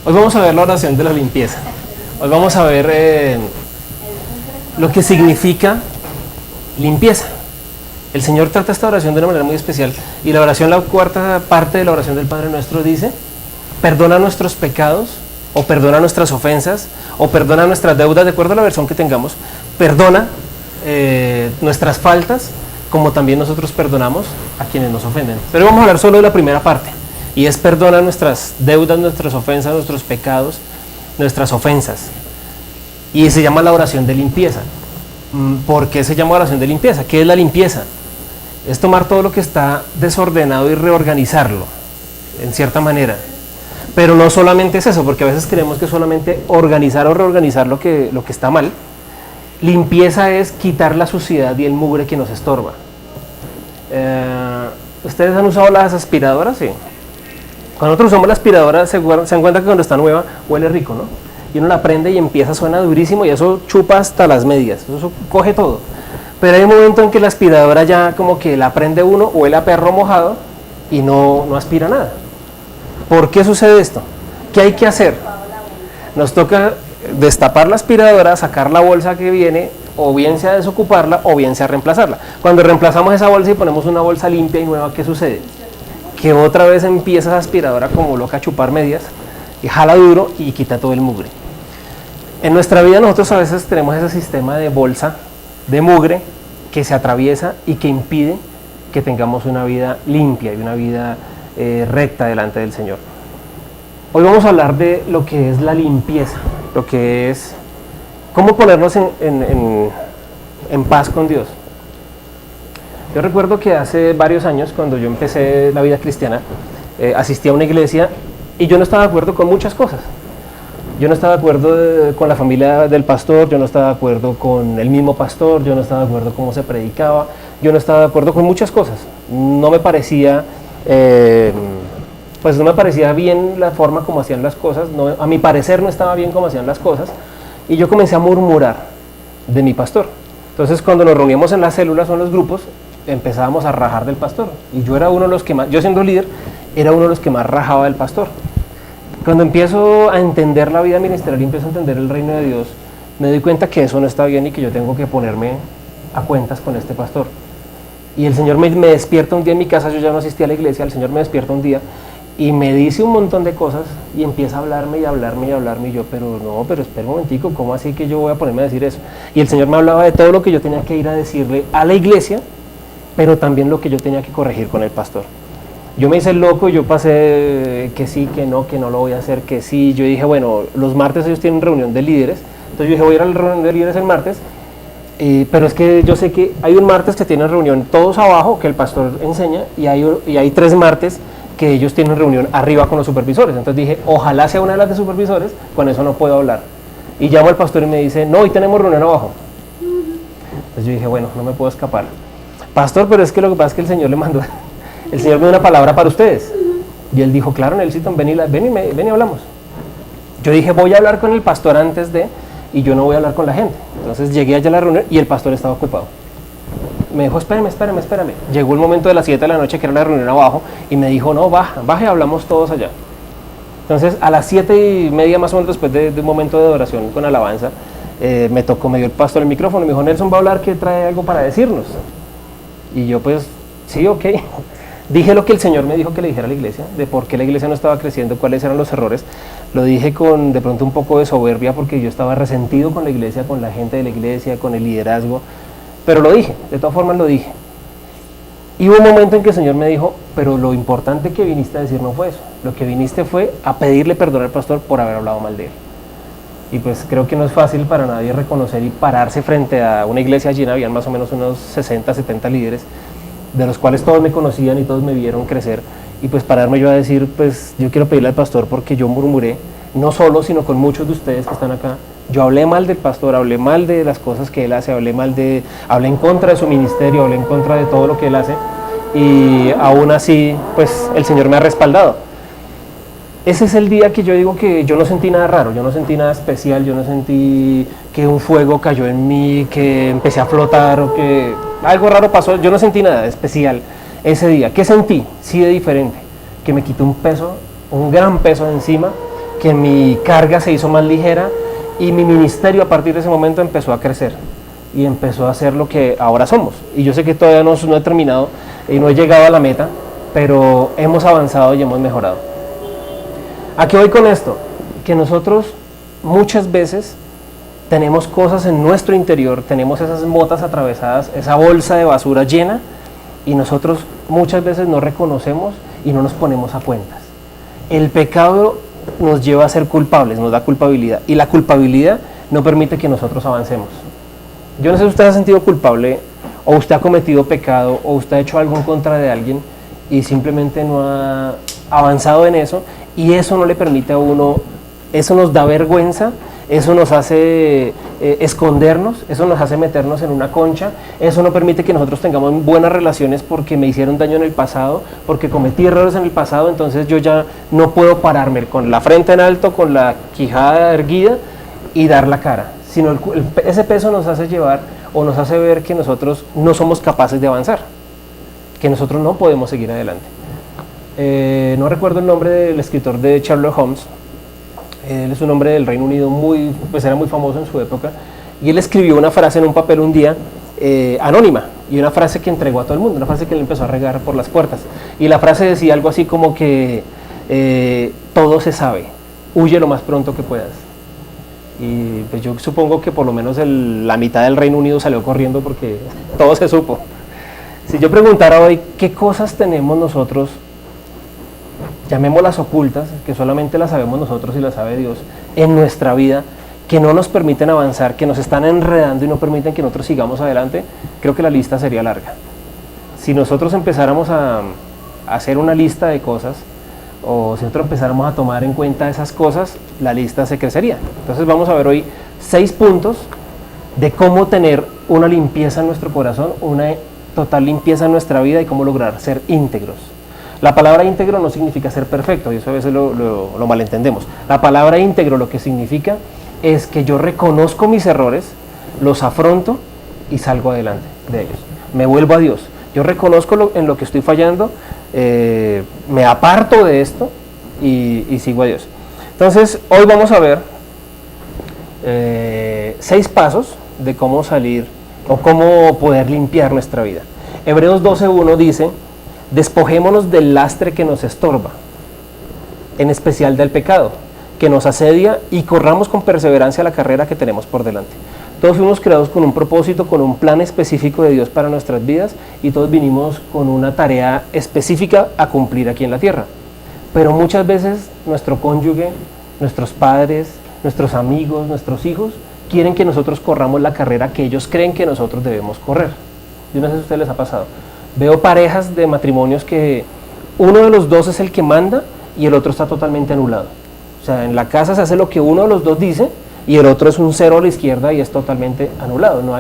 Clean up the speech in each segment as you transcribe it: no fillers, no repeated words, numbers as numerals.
Hoy vamos a ver la oración de la limpieza. Hoy vamos a ver lo que significa limpieza. El Señor trata esta oración de una manera muy especial. Y la oración, la cuarta parte de la oración del Padre Nuestro dice: perdona nuestros pecados, o perdona nuestras ofensas, o perdona nuestras deudas, de acuerdo a la versión que tengamos. Perdona nuestras faltas, como también nosotros perdonamos a quienes nos ofenden. Pero vamos a hablar solo de la primera parte, y es perdona nuestras deudas, nuestras ofensas, nuestros pecados, nuestras ofensas. Y se llama la oración de limpieza. ¿Por qué se llama oración de limpieza? ¿Qué es la limpieza? Es tomar todo lo que está desordenado y reorganizarlo, en cierta manera. Pero no solamente es eso, porque a veces creemos que solamente organizar o reorganizar lo que está mal. Limpieza es quitar la suciedad y el mugre que nos estorba. ¿Ustedes han usado las aspiradoras? Sí. Cuando nosotros usamos la aspiradora, se dan cuenta que cuando está nueva huele rico, ¿no? Y uno la prende y empieza, suena durísimo y eso chupa hasta las medias, eso coge todo. Pero hay un momento en que la aspiradora ya como que la prende uno, huele a perro mojado y no aspira nada. ¿Por qué sucede esto? ¿Qué hay que hacer? Nos toca destapar la aspiradora, sacar la bolsa que viene, o bien sea desocuparla o bien sea reemplazarla. Cuando reemplazamos esa bolsa y ponemos una bolsa limpia y nueva, ¿qué sucede? Que otra vez empieza esa aspiradora como loca a chupar medias y jala duro y quita todo el mugre. En nuestra vida nosotros a veces tenemos ese sistema de bolsa de mugre que se atraviesa y que impide que tengamos una vida limpia y una vida recta delante del Señor. Hoy vamos a hablar de lo que es la limpieza, lo que es cómo ponernos en paz con Dios. Yo recuerdo que hace varios años, cuando yo empecé la vida cristiana, asistí a una iglesia y yo no estaba de acuerdo con muchas cosas. Yo no estaba de acuerdo con la familia del pastor, yo no estaba de acuerdo con el mismo pastor, yo no estaba de acuerdo con cómo se predicaba, yo no estaba de acuerdo con muchas cosas. No me parecía, no me parecía bien la forma como hacían las cosas, no, a mi parecer no estaba bien como hacían las cosas, y yo comencé a murmurar de mi pastor. Entonces cuando nos reuníamos en las células o en los grupos, empezábamos a rajar del pastor, y yo era uno de los que más, yo siendo líder, era uno de los que más rajaba del pastor. Cuando empiezo a entender la vida ministerial y empiezo a entender el reino de Dios, me doy cuenta que eso no está bien y que yo tengo que ponerme a cuentas con este pastor. Y el Señor me despierta un día en mi casa, yo ya no asistía a la iglesia, el Señor me despierta un día y me dice un montón de cosas y empieza a hablarme y hablarme y hablarme, y yo, pero espera un momentico, ¿cómo así que yo voy a ponerme a decir eso? Y el Señor me hablaba de todo lo que yo tenía que ir a decirle a la iglesia, pero también lo que yo tenía que corregir con el pastor. Yo me hice loco, yo pasé que sí, que no lo voy a hacer, que sí. Yo dije, bueno, los martes ellos tienen reunión de líderes, entonces yo dije, voy a ir a la reunión de líderes el martes, pero es que yo sé que hay un martes que tienen reunión todos abajo, que el pastor enseña, y hay 3 martes que ellos tienen reunión arriba con los supervisores. Entonces dije, ojalá sea una de las de supervisores, con eso no puedo hablar. Y llamo al pastor y me dice, no, hoy tenemos reunión abajo. Entonces yo dije, bueno, no me puedo escapar. Pastor, pero es que lo que pasa es que el Señor le mandó... El Señor me dio una palabra para ustedes. Y él dijo, claro, Nelsito, ven y hablamos. Yo dije, voy a hablar con el pastor antes de, y yo no voy a hablar con la gente. Entonces llegué allá a la reunión y el pastor estaba ocupado. Me dijo, espérame. Llegó el momento de las 7 de la noche, que era la reunión abajo, y me dijo, no, baja y hablamos todos allá. Entonces a las 7:30 más o menos, después de un momento de adoración con alabanza, me dio el pastor el micrófono y me dijo, Nelson va a hablar, que trae algo para decirnos. Y yo pues, sí, ok. Dije lo que el Señor me dijo que le dijera a la iglesia, de por qué la iglesia no estaba creciendo, cuáles eran los errores. Lo dije con de pronto un poco de soberbia, porque yo estaba resentido con la iglesia, con la gente de la iglesia, con el liderazgo, pero lo dije, de todas formas lo dije. Y hubo un momento en que el Señor me dijo, pero lo importante que viniste a decir no fue eso, lo que viniste fue a pedirle perdón al pastor por haber hablado mal de él. Y pues creo que no es fácil para nadie reconocer y pararse frente a una iglesia llena, habían más o menos unos 60, 70 líderes, de los cuales todos me conocían y todos me vieron crecer, y pues pararme yo a decir, pues yo quiero pedirle al pastor porque yo murmuré, no solo, sino con muchos de ustedes que están acá. Yo hablé mal del pastor, hablé mal de las cosas que él hace, hablé en contra de su ministerio, hablé en contra de todo lo que él hace, y aún así, pues el Señor me ha respaldado. Ese es el día que yo digo que yo no sentí nada raro, yo no sentí nada especial, yo no sentí que un fuego cayó en mí, que empecé a flotar o que algo raro pasó, yo no sentí nada especial ese día. ¿Qué sentí? Sí, de diferente, que me quitó un peso, un gran peso de encima, que mi carga se hizo más ligera y mi ministerio a partir de ese momento empezó a crecer y empezó a ser lo que ahora somos. Y yo sé que todavía no he terminado y no he llegado a la meta, pero hemos avanzado y hemos mejorado. ¿A qué voy con esto? Que nosotros muchas veces tenemos cosas en nuestro interior, tenemos esas motas atravesadas, esa bolsa de basura llena, y nosotros muchas veces no reconocemos y no nos ponemos a cuentas. El pecado nos lleva a ser culpables, nos da culpabilidad, y la culpabilidad no permite que nosotros avancemos. Yo no sé si usted se ha sentido culpable, o usted ha cometido pecado, o usted ha hecho algo en contra de alguien y simplemente no ha avanzado en eso, y eso no le permite a uno, eso nos da vergüenza, eso nos hace escondernos, eso nos hace meternos en una concha, eso no permite que nosotros tengamos buenas relaciones porque me hicieron daño en el pasado, porque cometí errores en el pasado, entonces yo ya no puedo pararme con la frente en alto, con la quijada erguida y dar la cara, sino ese peso nos hace llevar o nos hace ver que nosotros no somos capaces de avanzar, que nosotros no podemos seguir adelante. No recuerdo el nombre del escritor de Sherlock Holmes. Él es un hombre del Reino Unido, pues era muy famoso en su época, y él escribió una frase en un papel un día, anónima, y una frase que entregó a todo el mundo, una frase que él empezó a regar por las puertas, y la frase decía algo así como que todo se sabe, huye lo más pronto que puedas. Y pues yo supongo que por lo menos la mitad del Reino Unido salió corriendo porque todo se supo. Si yo preguntara hoy qué cosas tenemos nosotros, llamémoslas ocultas, que solamente las sabemos nosotros y las sabe Dios, en nuestra vida, que no nos permiten avanzar, que nos están enredando y no permiten que nosotros sigamos adelante, creo que la lista sería larga. Si nosotros empezáramos a hacer una lista de cosas, o si nosotros empezáramos a tomar en cuenta esas cosas, la lista se crecería. Entonces vamos a ver hoy 6 puntos de cómo tener una limpieza en nuestro corazón, una total limpieza en nuestra vida y cómo lograr ser íntegros. La palabra íntegro no significa ser perfecto, y eso a veces lo malentendemos. La palabra íntegro lo que significa es que yo reconozco mis errores, los afronto y salgo adelante de ellos. Me vuelvo a Dios. Yo reconozco en lo que estoy fallando, me aparto de esto y sigo a Dios. Entonces, hoy vamos a ver 6 pasos de cómo salir o cómo poder limpiar nuestra vida. Hebreos 12:1 dice: despojémonos del lastre que nos estorba, en especial del pecado, que nos asedia, y corramos con perseverancia la carrera que tenemos por delante. Todos fuimos creados con un propósito, con un plan específico de Dios para nuestras vidas, y todos vinimos con una tarea específica a cumplir aquí en la tierra. Pero muchas veces nuestro cónyuge, nuestros padres, nuestros amigos, nuestros hijos, quieren que nosotros corramos la carrera que ellos creen que nosotros debemos correr. Yo no sé si a ustedes les ha pasado. Veo parejas de matrimonios que uno de los dos es el que manda y el otro está totalmente anulado. O sea, en la casa se hace lo que uno de los dos dice y el otro es un 0 a la izquierda y es totalmente anulado. No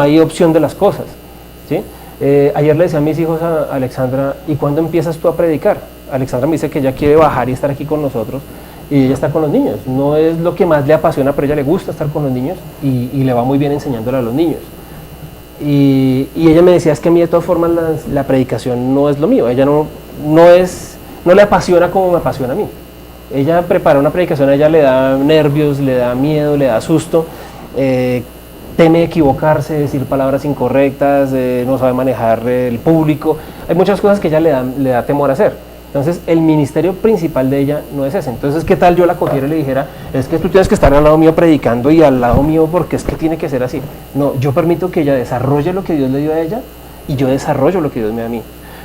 hay opción de las cosas, ¿sí? Ayer le decía a mis hijos a Alexandra: ¿y cuándo empiezas tú a predicar? Alexandra me dice que ella quiere bajar y estar aquí con nosotros, y ella está con los niños. No es lo que más le apasiona, pero a ella le gusta estar con los niños y le va muy bien enseñándole a los niños. Y ella me decía: es que a mí de todas formas la predicación no es lo mío, ella no le apasiona como me apasiona a mí. Ella prepara una predicación, a ella le da nervios, le da miedo, le da susto, teme equivocarse, decir palabras incorrectas, no sabe manejar el público. Hay muchas cosas que ella le da temor a hacer. Entonces el ministerio principal de ella no es ese. Entonces, ¿qué tal yo la cogiera y le dijera: es que tú tienes que estar al lado mío predicando y al lado mío porque es que tiene que ser así? No, yo permito que ella desarrolle lo que Dios le dio a ella y yo desarrollo lo que Dios me da a mí.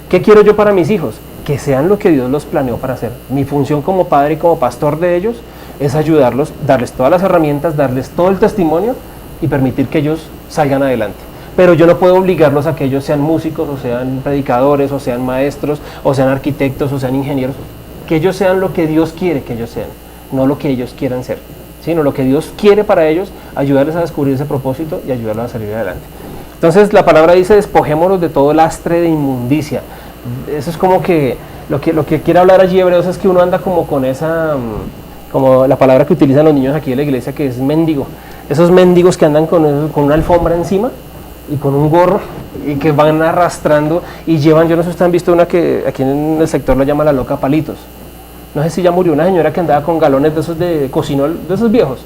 ¿Qué quiero yo para mis hijos? Que sean lo que Dios los planeó para hacer. Mi función como padre y como pastor de ellos es ayudarlos, darles todas las herramientas, darles todo el testimonio y permitir que ellos salgan adelante. Pero yo no puedo obligarlos a que ellos sean músicos, o sean predicadores, o sean maestros, o sean arquitectos, o sean ingenieros. Que ellos sean lo que Dios quiere que ellos sean, no lo que ellos quieran ser, sino lo que Dios quiere para ellos, ayudarles a descubrir ese propósito y ayudarlos a salir adelante. Entonces la palabra dice: despojémonos de todo lastre de inmundicia. Eso es como que lo que quiere hablar allí Hebreos es que uno anda como con esa, como la palabra que utilizan los niños aquí en la iglesia, que es mendigo. Esos mendigos que andan con una alfombra encima y con un gorro y que van arrastrando y llevan, yo no sé si ustedes han visto una que aquí en el sector la llama la loca palitos. no sé si ya murió, una señora que andaba con galones de esos de cocinol, de esos viejos,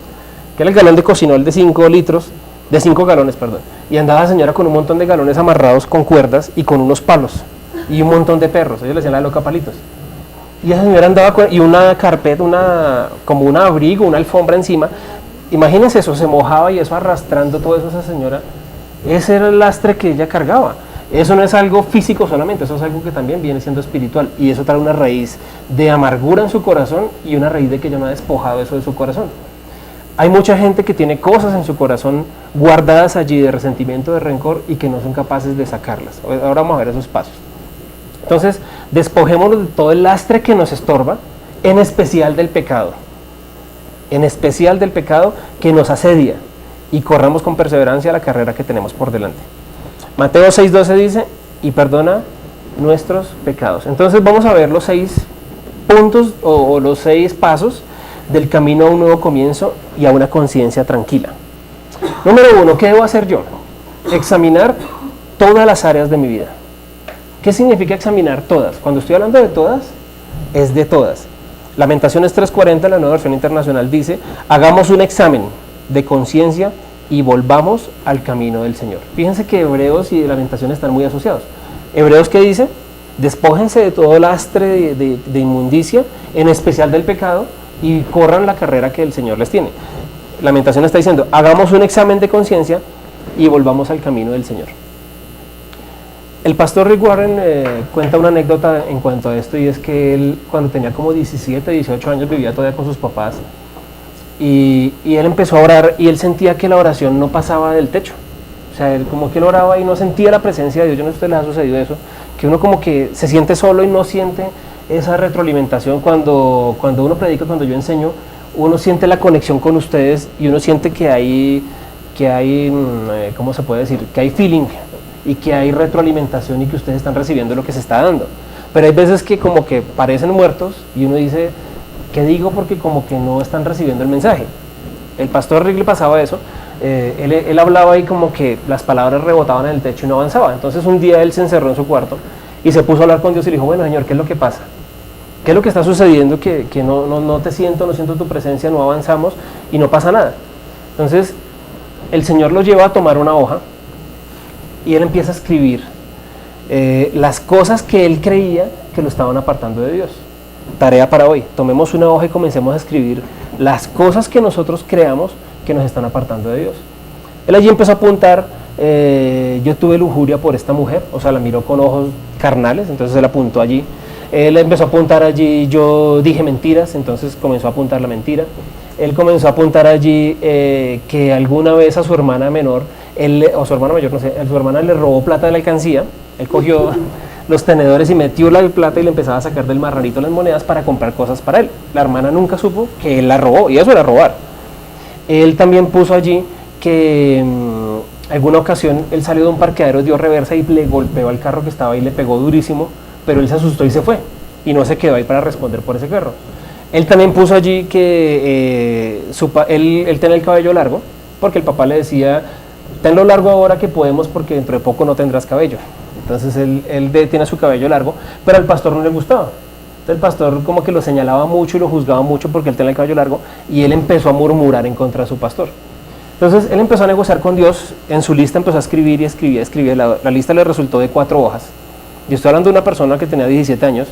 que era el galón de cocinol de 5 litros, de 5 galones, perdón, y andaba la señora con un montón de galones amarrados con cuerdas y con unos palos, y un montón de perros, ellos le decían la loca palitos. Y esa señora andaba y una carpeta, como un abrigo, una alfombra encima. Imagínense eso, se mojaba y eso arrastrando todo eso esa señora. Ese era el lastre que ella cargaba. Eso no es algo físico solamente, eso es algo que también viene siendo espiritual. Y eso trae una raíz de amargura en su corazón y una raíz de que ella no ha despojado eso de su corazón. Hay mucha gente que tiene cosas en su corazón guardadas allí de resentimiento, de rencor y que no son capaces de sacarlas. Ahora vamos a ver esos pasos. Entonces, despojémonos de todo el lastre que nos estorba, en especial del pecado. En especial del pecado que nos asedia, y corramos con perseverancia la carrera que tenemos por delante. Mateo 6:12 dice, y perdona nuestros pecados. Entonces vamos a ver los 6 puntos o los 6 pasos del camino a un nuevo comienzo y a una conciencia tranquila. Número 1, ¿qué debo hacer yo? Examinar todas las áreas de mi vida. ¿Qué significa examinar todas? Cuando estoy hablando de todas, es de todas. Lamentaciones 3:40, la nueva versión internacional, dice, hagamos un examen de conciencia y volvamos al camino del Señor. Fíjense que Hebreos y Lamentaciones están muy asociados. Hebreos, ¿qué dice? Despójense de todo lastre de inmundicia, en especial del pecado, y corran la carrera que el Señor les tiene. Lamentaciones está diciendo, hagamos un examen de conciencia y volvamos al camino del Señor. El pastor Rick Warren cuenta una anécdota en cuanto a esto, y es que él, cuando tenía como 17, 18 años, vivía todavía con sus papás, y él empezó a orar, y él sentía que la oración no pasaba del techo. O sea, él como que él oraba y no sentía la presencia de Dios. Yo no sé si a ustedes les ha sucedido eso, que uno como que se siente solo y no siente esa retroalimentación. Cuando uno predica, cuando yo enseño, uno siente la conexión con ustedes, y uno siente que hay ¿cómo se puede decir? Que hay feeling, y que hay retroalimentación, y que ustedes están recibiendo lo que se está dando. Pero hay veces que como que parecen muertos, y uno dice, ¿qué digo? Porque como que no están recibiendo el mensaje. El pastor Rick le pasaba eso. Él hablaba y como que las palabras rebotaban en el techo y no avanzaba. Entonces un día él se encerró en su cuarto y se puso a hablar con Dios y le dijo, bueno, Señor, ¿qué es lo que pasa? ¿Qué es lo que está sucediendo? Que no te siento, no siento tu presencia, no avanzamos y no pasa nada. Entonces el Señor lo lleva a tomar una hoja y él empieza a escribir las cosas que él creía que lo estaban apartando de Dios. Tarea para hoy, tomemos una hoja y comencemos a escribir las cosas que nosotros creamos que nos están apartando de Dios. Él allí empezó a apuntar, yo tuve lujuria por esta mujer, o sea, la miró con ojos carnales, entonces él apuntó allí. Él empezó a apuntar allí, yo dije mentiras, entonces comenzó a apuntar la mentira. Él comenzó a apuntar allí que alguna vez a su hermana menor, o su hermana mayor, no sé, a su hermana le robó plata de la alcancía. Él cogió los tenedores y metió la plata y le empezaba a sacar del marranito las monedas para comprar cosas para él. La hermana nunca supo que él la robó, y eso era robar. Él también puso allí que alguna ocasión él salió de un parqueadero, dio reversa y le golpeó al carro que estaba ahí, le pegó durísimo, pero él se asustó y se fue, y no se quedó ahí para responder por ese carro. Él también puso allí que él tenía el cabello largo, porque el papá le decía, tenlo largo ahora que podemos, porque dentro de poco no tendrás cabello. Entonces él tiene su cabello largo, pero al pastor no le gustaba. Entonces el pastor como que lo señalaba mucho y lo juzgaba mucho porque él tenía el cabello largo, y él empezó a murmurar en contra de su pastor. Entonces él empezó a negociar con Dios, en su lista empezó a escribir y escribir. La lista le resultó de 4 hojas. Yo estoy hablando de una persona que tenía 17 años,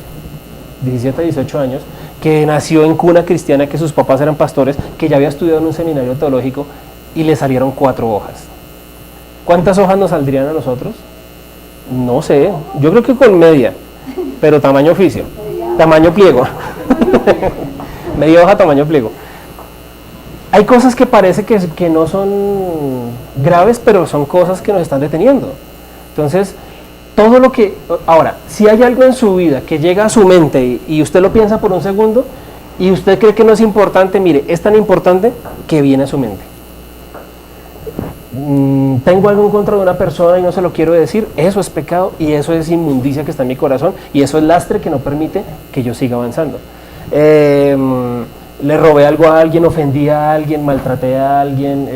17 a 18 años, que nació en cuna cristiana, que sus papás eran pastores, que ya había estudiado en un seminario teológico, y le salieron 4 hojas. ¿Cuántas hojas nos saldrían a nosotros? No sé, yo creo que con media, pero tamaño oficio, tamaño pliego. Media hoja, tamaño pliego. Hay cosas que parece que no son graves, pero son cosas que nos están deteniendo. Entonces, todo lo que... Ahora, si hay algo en su vida que llega a su mente y usted lo piensa por un segundo y usted cree que no es importante, mire, es tan importante que viene a su mente. Tengo algo en contra de una persona y no se lo quiero decir, eso es pecado y eso es inmundicia que está en mi corazón, y eso es lastre que no permite que yo siga avanzando. Le robé algo a alguien, ofendí a alguien, maltraté a alguien,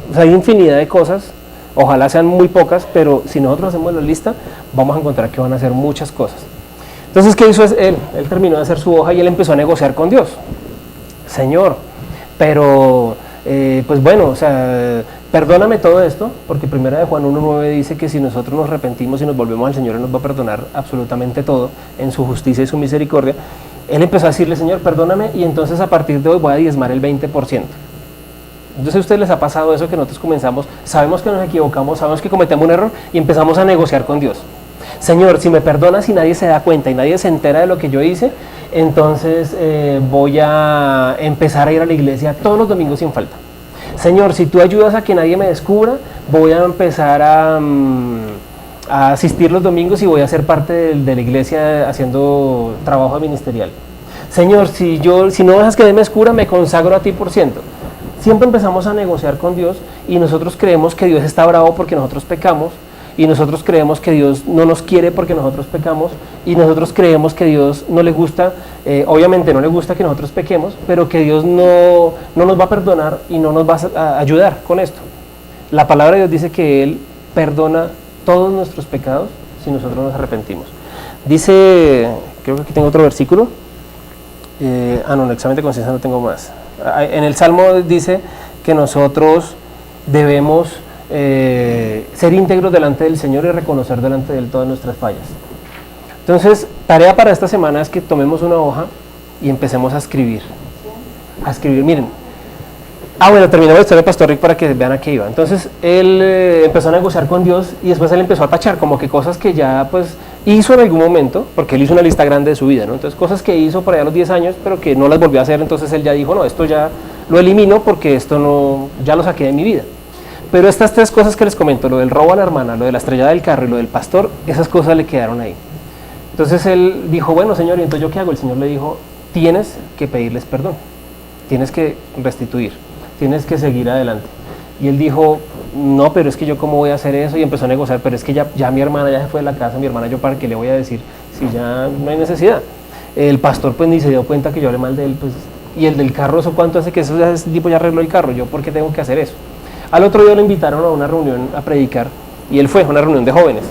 o sea, hay infinidad de cosas. Ojalá sean muy pocas, pero si nosotros hacemos la lista, vamos a encontrar que van a ser muchas cosas. Entonces, ¿qué hizo él? Él terminó de hacer su hoja y él empezó a negociar con Dios. Señor, pero, pues bueno, o sea, perdóname todo esto, porque primera de Juan 1:9 dice que si nosotros nos arrepentimos y nos volvemos al Señor, Él nos va a perdonar absolutamente todo en su justicia y su misericordia. Él empezó a decirle, Señor, perdóname, y entonces a partir de hoy voy a diezmar el 20%. Entonces a ustedes les ha pasado eso, que nosotros comenzamos, sabemos que nos equivocamos, sabemos que cometemos un error y empezamos a negociar con Dios. Señor, si me perdonas y nadie se da cuenta y nadie se entera de lo que yo hice, entonces voy a empezar a ir a la iglesia todos los domingos sin falta. Señor, si tú ayudas a que nadie me descubra, voy a empezar a asistir los domingos y voy a ser parte de la iglesia haciendo trabajo ministerial. Señor, si no dejas que nadie me descubra, me consagro a ti por ciento. Siempre empezamos a negociar con Dios y nosotros creemos que Dios está bravo porque nosotros pecamos, y nosotros creemos que Dios no nos quiere porque nosotros pecamos, y nosotros creemos que Dios no le gusta, obviamente no le gusta que nosotros pequemos, pero que Dios no nos va a perdonar y no nos va a ayudar con esto. La palabra de Dios dice que Él perdona todos nuestros pecados si nosotros nos arrepentimos. Dice, creo que aquí tengo otro versículo, no, en el examen de conciencia no tengo más. En el Salmo dice que nosotros debemos ser íntegros delante del Señor y reconocer delante de Él todas nuestras fallas. Entonces, tarea para esta semana es que tomemos una hoja y empecemos a escribir. Miren. Bueno, terminamos la historia de Pastor Rick para que vean a qué iba. Entonces, él empezó a negociar con Dios y después él empezó a tachar como que cosas que ya pues hizo en algún momento, porque él hizo una lista grande de su vida, ¿no? Entonces, cosas que hizo por allá a los 10 años, pero que no las volvió a hacer, entonces él ya dijo, no, esto ya lo elimino porque esto no, ya lo saqué de mi vida. Pero estas tres cosas que les comento, lo del robo a la hermana, lo de la estrellada del carro y lo del pastor, esas cosas le quedaron ahí. Entonces él dijo, bueno, Señor, ¿y entonces yo qué hago? El Señor le dijo, tienes que pedirles perdón, tienes que restituir, tienes que seguir adelante. Y él dijo, no, pero es que yo cómo voy a hacer eso, y empezó a negociar, pero es que ya mi hermana ya se fue de la casa, mi hermana, yo para qué le voy a decir si ya no hay necesidad. El pastor pues ni se dio cuenta que yo hablé mal de él, pues, y el del carro, ¿eso cuánto hace que ese tipo ya arregló el carro? ¿Yo por qué tengo que hacer eso? Al otro día lo invitaron a una reunión a predicar, y él fue a una reunión de jóvenes,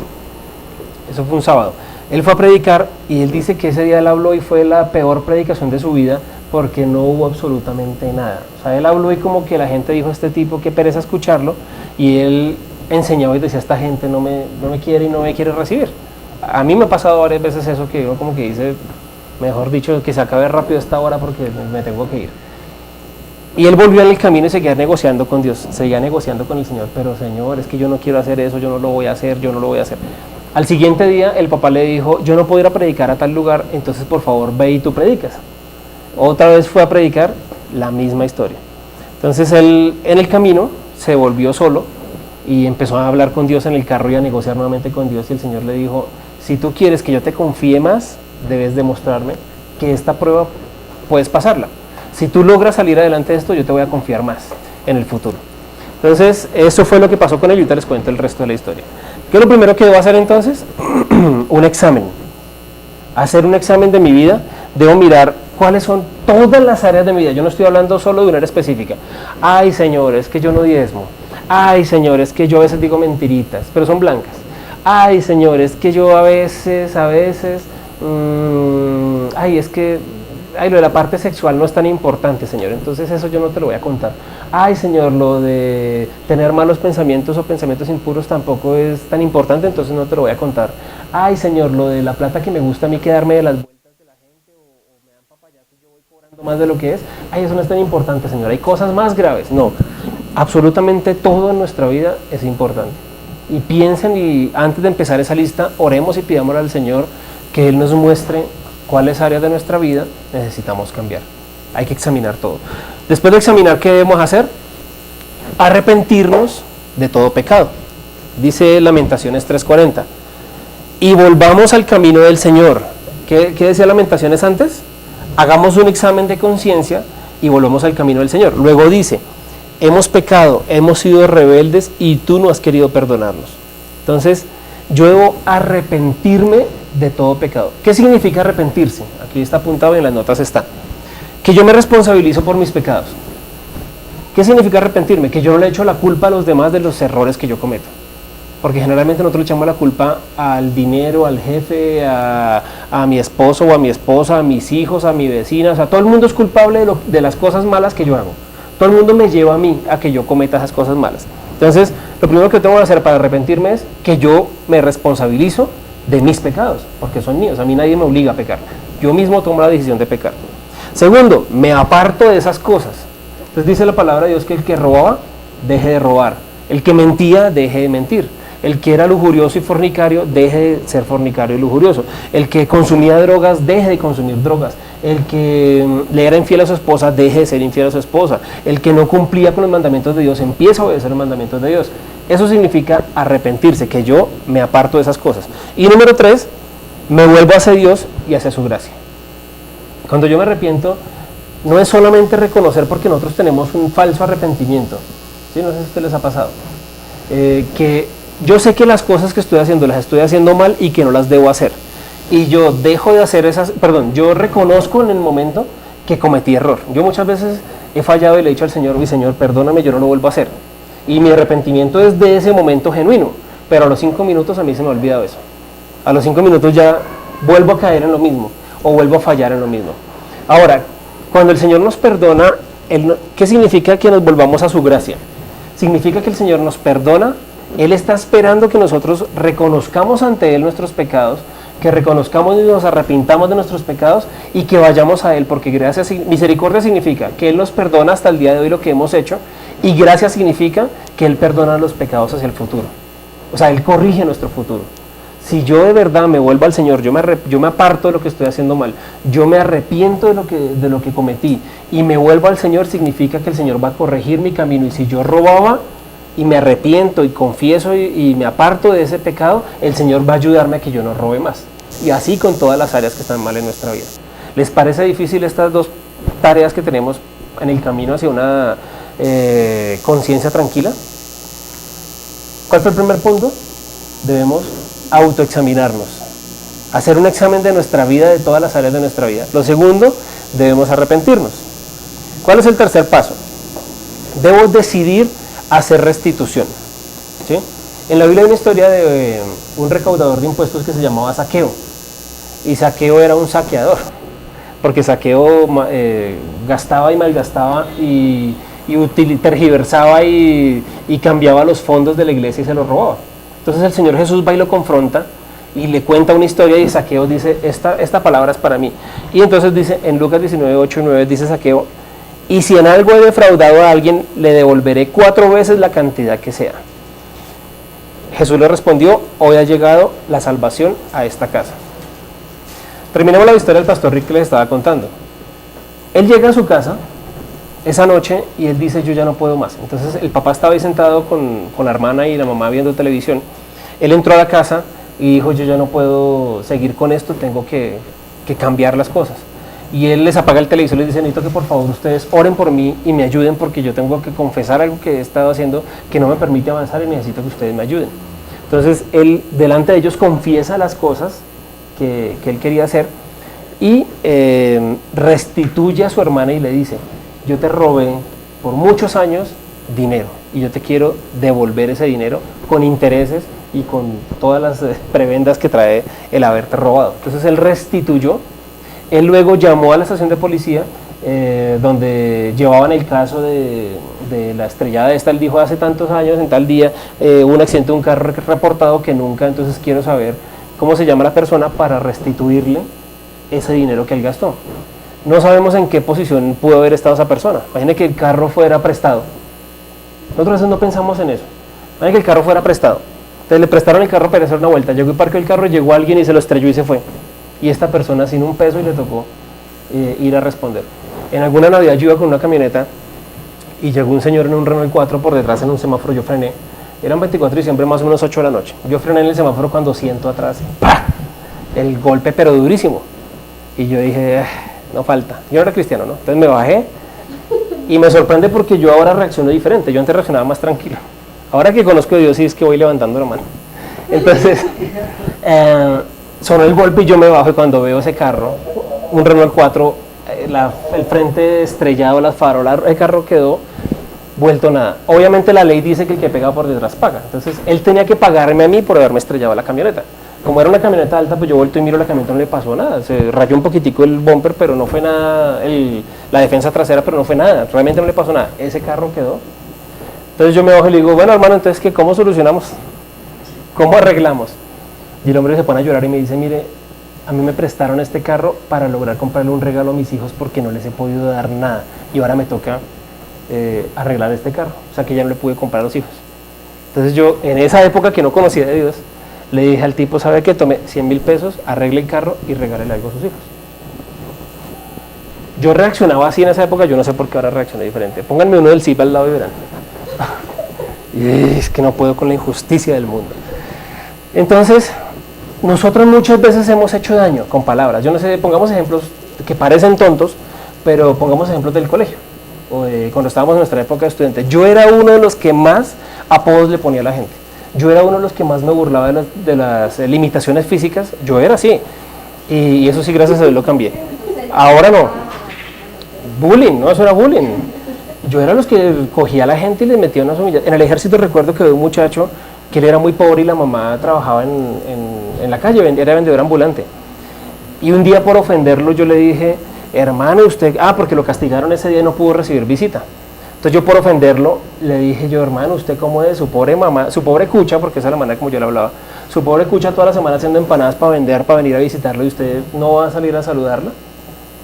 eso fue un sábado. Él fue a predicar y él dice que ese día él habló y fue la peor predicación de su vida porque no hubo absolutamente nada. O sea, él habló y como que la gente dijo, este tipo, qué pereza escucharlo, y él enseñaba y decía, esta gente no me quiere y no me quiere recibir. A mí me ha pasado varias veces eso, que uno como que dice, mejor dicho, que se acabe rápido esta hora porque me tengo que ir. Y él volvió en el camino y seguía negociando con Dios, seguía negociando con el Señor, pero Señor, es que yo no quiero hacer eso, yo no lo voy a hacer, yo no lo voy a hacer. Al siguiente día el papá le dijo, yo no puedo ir a predicar a tal lugar, entonces por favor ve y tú predicas. Otra vez fue a predicar, la misma historia. Entonces él en el camino se volvió solo y empezó a hablar con Dios en el carro y a negociar nuevamente con Dios, y el Señor le dijo, si tú quieres que yo te confíe más, debes demostrarme que esta prueba puedes pasarla. Si tú logras salir adelante de esto, yo te voy a confiar más en el futuro. Entonces, eso fue lo que pasó con él y ahorita les cuento el resto de la historia. ¿Qué es lo primero que debo hacer entonces? Un examen. Hacer un examen de mi vida. Debo mirar cuáles son todas las áreas de mi vida. Yo no estoy hablando solo de una área específica. Ay, Señor, es que yo no diezmo. Ay, Señor, es que yo a veces digo mentiritas, pero son blancas. Ay, Señor, es que yo a veces, ay, es que lo de la parte sexual no es tan importante, Señor, entonces eso yo no te lo voy a contar. Ay, Señor, lo de tener malos pensamientos o pensamientos impuros tampoco es tan importante, entonces no te lo voy a contar. Ay, Señor, lo de la plata que me gusta a mí quedarme de las vueltas de la gente o me dan papayazos y yo voy cobrando más de lo que es. Ay, eso no es tan importante, Señor, hay cosas más graves. No, absolutamente todo en nuestra vida es importante. Y piensen, y antes de empezar esa lista, oremos y pidámosle al Señor que Él nos muestre cuáles áreas de nuestra vida necesitamos cambiar. Hay que examinar todo. Después de examinar, ¿qué debemos hacer? Arrepentirnos de todo pecado. Dice Lamentaciones 3:40. Y volvamos al camino del Señor. ¿Qué decía Lamentaciones antes? Hagamos un examen de conciencia y volvamos al camino del Señor. Luego dice, hemos pecado, hemos sido rebeldes y tú no has querido perdonarnos. Entonces, yo debo arrepentirme de todo pecado. ¿Qué significa arrepentirse? Aquí está apuntado y en las notas está. Que yo me responsabilizo por mis pecados. ¿Qué significa arrepentirme? Que yo no le echo la culpa a los demás de los errores que yo cometo. Porque generalmente nosotros le echamos la culpa al dinero, al jefe, a mi esposo o a mi esposa, a mis hijos, a mi vecina. O sea, todo el mundo es culpable de las cosas malas que yo hago. Todo el mundo me lleva a mí a que yo cometa esas cosas malas. Entonces, lo primero que tengo que hacer para arrepentirme es que yo me responsabilizo de mis pecados, porque son míos. A mí nadie me obliga a pecar. Yo mismo tomo la decisión de pecar. Segundo, me aparto de esas cosas. Entonces dice la palabra de Dios que el que robaba, deje de robar. El que mentía, deje de mentir. El que era lujurioso y fornicario, deje de ser fornicario y lujurioso. El que consumía drogas, deje de consumir drogas. El que le era infiel a su esposa, deje de ser infiel a su esposa. El que no cumplía con los mandamientos de Dios, empieza a obedecer los mandamientos de Dios. Eso significa arrepentirse, que yo me aparto de esas cosas. Y número 3, me vuelvo hacia Dios y hacia su gracia. Cuando yo me arrepiento, no es solamente reconocer, porque nosotros tenemos un falso arrepentimiento. ¿Sí? No sé si a ustedes les ha pasado. Que yo sé que las cosas que estoy haciendo las estoy haciendo mal y que no las debo hacer. Y yo dejo de hacer yo reconozco en el momento que cometí error. Yo muchas veces he fallado y le he dicho al Señor, mi Señor, perdóname, yo no lo vuelvo a hacer. Y mi arrepentimiento es de ese momento genuino, pero a los 5 minutos a mí se me ha olvidado eso. A los 5 minutos ya vuelvo a caer en lo mismo, o vuelvo a fallar en lo mismo. Ahora, cuando el Señor nos perdona, ¿qué significa que nos volvamos a su gracia? Significa que el Señor nos perdona. Él está esperando que nosotros reconozcamos ante Él nuestros pecados, que reconozcamos y nos arrepintamos de nuestros pecados y que vayamos a Él, porque misericordia significa que Él nos perdona hasta el día de hoy lo que hemos hecho, y gracia significa que Él perdona los pecados hacia el futuro. O sea, Él corrige nuestro futuro. Si yo de verdad me vuelvo al Señor, yo me aparto de lo que estoy haciendo mal, yo me arrepiento de lo que cometí y me vuelvo al Señor, significa que el Señor va a corregir mi camino. Y si yo robaba y me arrepiento y confieso y me aparto de ese pecado, el Señor va a ayudarme a que yo no robe más. Y así con todas las áreas que están mal en nuestra vida. ¿Les parece difícil estas dos tareas que tenemos en el camino hacia una conciencia tranquila? ¿Cuál fue el primer punto? Debemos autoexaminarnos, hacer un examen de nuestra vida, de todas las áreas de nuestra vida. Lo segundo, debemos arrepentirnos. ¿Cuál es el tercer paso? Debo decidir hacer restitución. ¿Sí? En la Biblia hay una historia de un recaudador de impuestos que se llamaba Zaqueo, y Zaqueo era un saqueador, porque Zaqueo gastaba y malgastaba y tergiversaba y cambiaba los fondos de la iglesia y se los robaba. Entonces el Señor Jesús va y lo confronta y le cuenta una historia, y Zaqueo dice, esta palabra es para mí. Y entonces dice, en Lucas 19, 8 y 9, dice Zaqueo, y si en algo he defraudado a alguien, le devolveré 4 veces la cantidad que sea. Jesús le respondió, hoy ha llegado la salvación a esta casa. Terminemos la historia del pastor Rick que les estaba contando. Él llega a su casa esa noche y él dice, yo ya no puedo más. Entonces el papá estaba ahí sentado con la hermana y la mamá viendo televisión. Él entró a la casa y dijo, yo ya no puedo seguir con esto, tengo que cambiar las cosas. Y él les apaga el televisor y les dice, necesito que por favor ustedes oren por mí y me ayuden, porque yo tengo que confesar algo que he estado haciendo que no me permite avanzar y necesito que ustedes me ayuden. Entonces él delante de ellos confiesa las cosas que él quería hacer y restituye a su hermana y le dice, yo te robé por muchos años dinero y yo te quiero devolver ese dinero con intereses y con todas las prebendas que trae el haberte robado. Entonces él restituyó. Él luego llamó a la estación de policía donde llevaban el caso de la estrellada esta. Él dijo, hace tantos años, en tal día, hubo un accidente de un carro reportado que nunca, entonces quiero saber cómo se llama la persona para restituirle ese dinero que él gastó. No sabemos en qué posición pudo haber estado esa persona. Imagine que el carro fuera prestado. Nosotros a veces no pensamos en eso. Imagine que el carro fuera prestado. Entonces le prestaron el carro para hacer una vuelta. Llegó y parqueó el carro, llegó alguien y se lo estrelló y se fue. Y esta persona sin un peso y le tocó ir a responder. En alguna Navidad yo iba con una camioneta y llegó un señor en un Renault 4 por detrás en un semáforo. Yo frené. Eran 24 de diciembre, más o menos 8 de la noche. Yo frené en el semáforo cuando siento atrás, ¡pah!, el golpe, pero durísimo. Y yo dije, no falta. Yo no era cristiano, ¿no? Entonces me bajé y me sorprende porque yo ahora reacciono diferente. Yo antes reaccionaba más tranquilo. Ahora que conozco a Dios, sí es que voy levantando la mano. Entonces, sonó el golpe y yo me bajo, y cuando veo ese carro, un Renault 4, el frente estrellado, las farolas, el carro quedó vuelto nada. Obviamente la ley dice que el que pega por detrás paga. Entonces él tenía que pagarme a mí por haberme estrellado la camioneta. Como era una camioneta alta, pues yo vuelto y miro la camioneta, no le pasó nada. Se rayó un poquitico el bumper, pero no fue nada, la defensa trasera, pero no fue nada. Realmente no le pasó nada. Ese carro quedó. Entonces yo me bajo y le digo, bueno hermano, entonces ¿qué? ¿Cómo solucionamos? ¿Cómo arreglamos? Y el hombre se pone a llorar y me dice, mire, a mí me prestaron este carro para lograr comprarle un regalo a mis hijos porque no les he podido dar nada. Y ahora me toca arreglar este carro. O sea que ya no le pude comprar a los hijos. Entonces yo, en esa época que no conocía de Dios, le dije al tipo, ¿sabe qué? Tome 100.000 pesos, arregle el carro y regálele algo a sus hijos. Yo reaccionaba así en esa época, yo no sé por qué ahora reaccioné diferente. Pónganme uno del zip al lado y verán. Y es que no puedo con la injusticia del mundo. Entonces, nosotros muchas veces hemos hecho daño con palabras. Yo no sé, pongamos ejemplos que parecen tontos, pero pongamos ejemplos del colegio, o de cuando estábamos en nuestra época de estudiante. Yo era uno de los que más apodos le ponía a la gente. Yo era uno de los que más me burlaba de las limitaciones físicas. Yo era así. Y eso sí, gracias a Dios lo cambié. Ahora no. Bullying, no, eso era bullying. Yo era los que cogía a la gente y les metía unas humillaciones. En el ejército recuerdo que había un muchacho que él era muy pobre y la mamá trabajaba en la calle, era vendedor ambulante. Y un día por ofenderlo yo le dije, hermano, usted, porque lo castigaron ese día y no pudo recibir visita. Entonces yo por ofenderlo le dije yo, hermano, usted cómo es, su pobre mamá, su pobre cucha, porque esa es la manera como yo le hablaba, su pobre cucha toda la semana haciendo empanadas para vender, para venir a visitarlo y usted no va a salir a saludarla.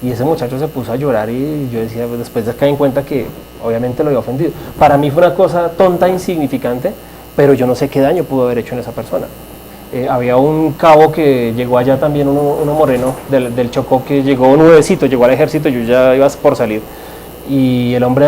Y ese muchacho se puso a llorar y yo decía, pues después caí en cuenta que obviamente lo había ofendido. Para mí fue una cosa tonta, insignificante, pero yo no sé qué daño pudo haber hecho en esa persona. Había un cabo que llegó allá también, uno moreno del Chocó, que llegó nuevecito, llegó al ejército, yo ya iba por salir. Y el hombre,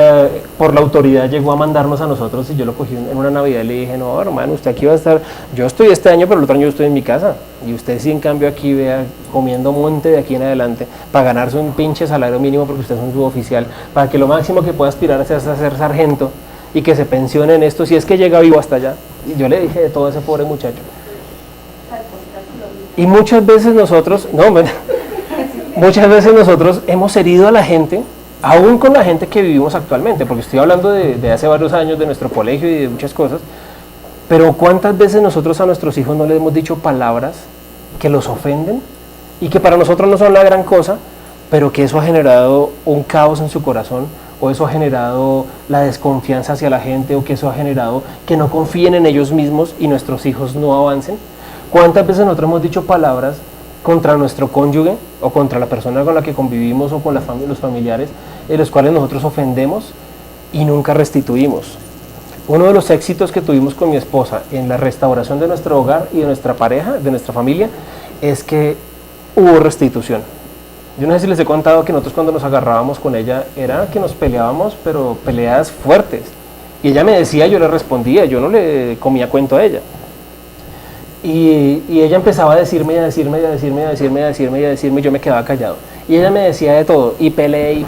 por la autoridad, llegó a mandarnos a nosotros y yo lo cogí en una Navidad y le dije, no, hermano, usted aquí va a estar, yo estoy este año, pero el otro año yo estoy en mi casa. Y usted sí, en cambio, aquí vea comiendo monte de aquí en adelante para ganarse un pinche salario mínimo porque usted es un suboficial, para que lo máximo que pueda aspirar es a ser sargento y que se pensione en esto, si es que llega vivo hasta allá. Y yo le dije de todo a ese pobre muchacho. Y muchas veces nosotros, muchas veces nosotros hemos herido a la gente, aún con la gente que vivimos actualmente, porque estoy hablando de hace varios años, de nuestro colegio y de muchas cosas, pero ¿cuántas veces nosotros a nuestros hijos no les hemos dicho palabras que los ofenden y que para nosotros no son la gran cosa, pero que eso ha generado un caos en su corazón, o eso ha generado la desconfianza hacia la gente, o que eso ha generado que no confíen en ellos mismos y nuestros hijos no avancen? ¿Cuántas veces nosotros hemos dicho palabras contra nuestro cónyuge o contra la persona con la que convivimos o con los familiares, en los cuales nosotros ofendemos y nunca restituimos? Uno de los éxitos que tuvimos con mi esposa en la restauración de nuestro hogar y de nuestra pareja, de nuestra familia, es que hubo restitución. Yo no sé si les he contado que nosotros cuando nos agarrábamos con ella era que nos peleábamos, pero peleas fuertes. Y ella me decía, yo le respondía, yo no le comía cuento a ella. Y ella empezaba a decirme, y yo me quedaba callado. Y ella me decía de todo, y peleé,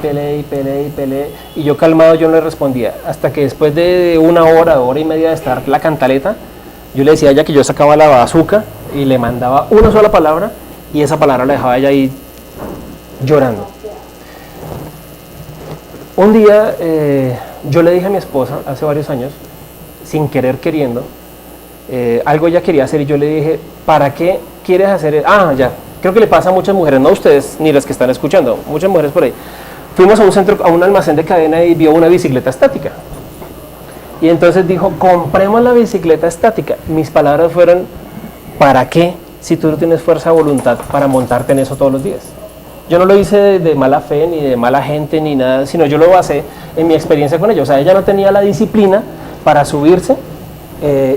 y yo calmado yo no le respondía. Hasta que después de una hora y media de estar la cantaleta, yo le decía a ella que yo sacaba la bazuca y le mandaba una sola palabra, y esa palabra la dejaba ella ahí llorando. Un día yo le dije a mi esposa, hace varios años, sin querer queriendo, algo ella quería hacer y yo le dije, ¿para qué quieres hacer? Ya, creo que le pasa a muchas mujeres, no a ustedes ni las que están escuchando, muchas mujeres por ahí. Fuimos a un almacén de cadena y vio una bicicleta estática. Y entonces dijo, compremos la bicicleta estática. Mis palabras fueron, ¿para qué si tú no tienes fuerza de voluntad para montarte en eso todos los días? Yo no lo hice de mala fe, ni de mala gente, ni nada, sino yo lo basé en mi experiencia con ella. O sea, ella no tenía la disciplina para subirse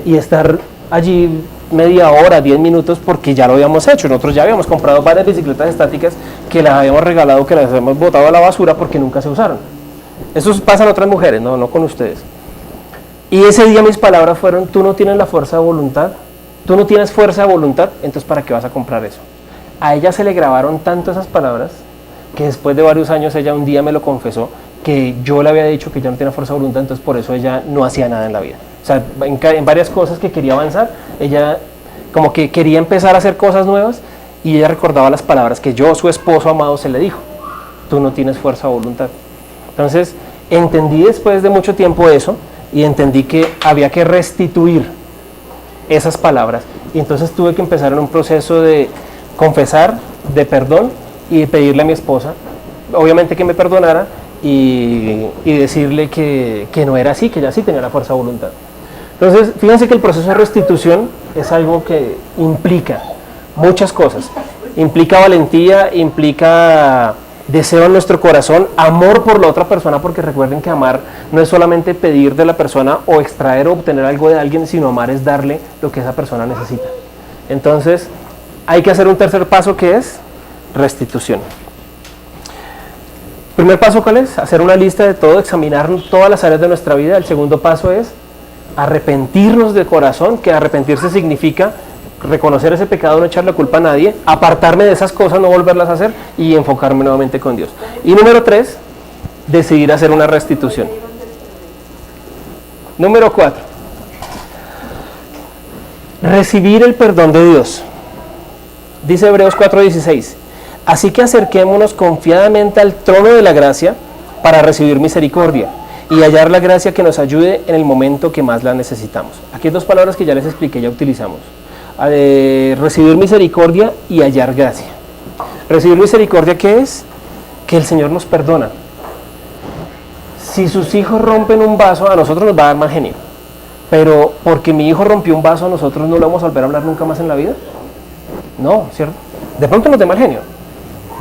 y estar allí media hora, 10 minutos, porque ya lo habíamos hecho. Nosotros ya habíamos comprado varias bicicletas estáticas que las habíamos regalado, que las habíamos botado a la basura porque nunca se usaron. Eso pasa en otras mujeres, no con ustedes. Y ese día mis palabras fueron, tú no tienes la fuerza de voluntad, tú no tienes fuerza de voluntad, entonces ¿para qué vas a comprar eso? A ella se le grabaron tanto esas palabras que después de varios años ella un día me lo confesó, que yo le había dicho que ella no tenía fuerza de voluntad, entonces por eso ella no hacía nada en la vida. O sea, en varias cosas que quería avanzar, ella como que quería empezar a hacer cosas nuevas y ella recordaba las palabras que yo, su esposo amado, se le dijo, tú no tienes fuerza de voluntad. Entonces, Entendí después de mucho tiempo eso y entendí que había que restituir esas palabras. Y entonces tuve que empezar en un proceso de confesar, de perdón y de pedirle a mi esposa, obviamente que me perdonara y decirle que no era así, que ella sí tenía la fuerza de voluntad. Entonces, fíjense que el proceso de restitución es algo que implica muchas cosas. Implica valentía, implica deseo en nuestro corazón, amor por la otra persona, porque recuerden que amar no es solamente pedir de la persona o extraer o obtener algo de alguien, sino amar es darle lo que esa persona necesita. Entonces, hay que hacer un tercer paso que es restitución. Primer paso, ¿cuál es? Hacer una lista de todo, examinar todas las áreas de nuestra vida. El segundo paso es arrepentirnos de corazón, que arrepentirse significa reconocer ese pecado, no echarle culpa a nadie, apartarme de esas cosas, no volverlas a hacer y enfocarme nuevamente con Dios. Y número 3, decidir hacer una restitución. Número 4, recibir el perdón de Dios. Dice Hebreos 4:16, así que acerquémonos confiadamente al trono de la gracia para recibir misericordia y hallar la gracia que nos ayude en el momento que más la necesitamos. Aquí hay dos palabras que ya les expliqué, ya utilizamos. Recibir misericordia y hallar gracia. Recibir misericordia, ¿qué es? Que el Señor nos perdona. Si sus hijos rompen un vaso, a nosotros nos va a dar mal genio. Pero porque mi hijo rompió un vaso, a nosotros no lo vamos a volver a hablar nunca más en la vida. No, ¿cierto? De pronto nos dé mal genio.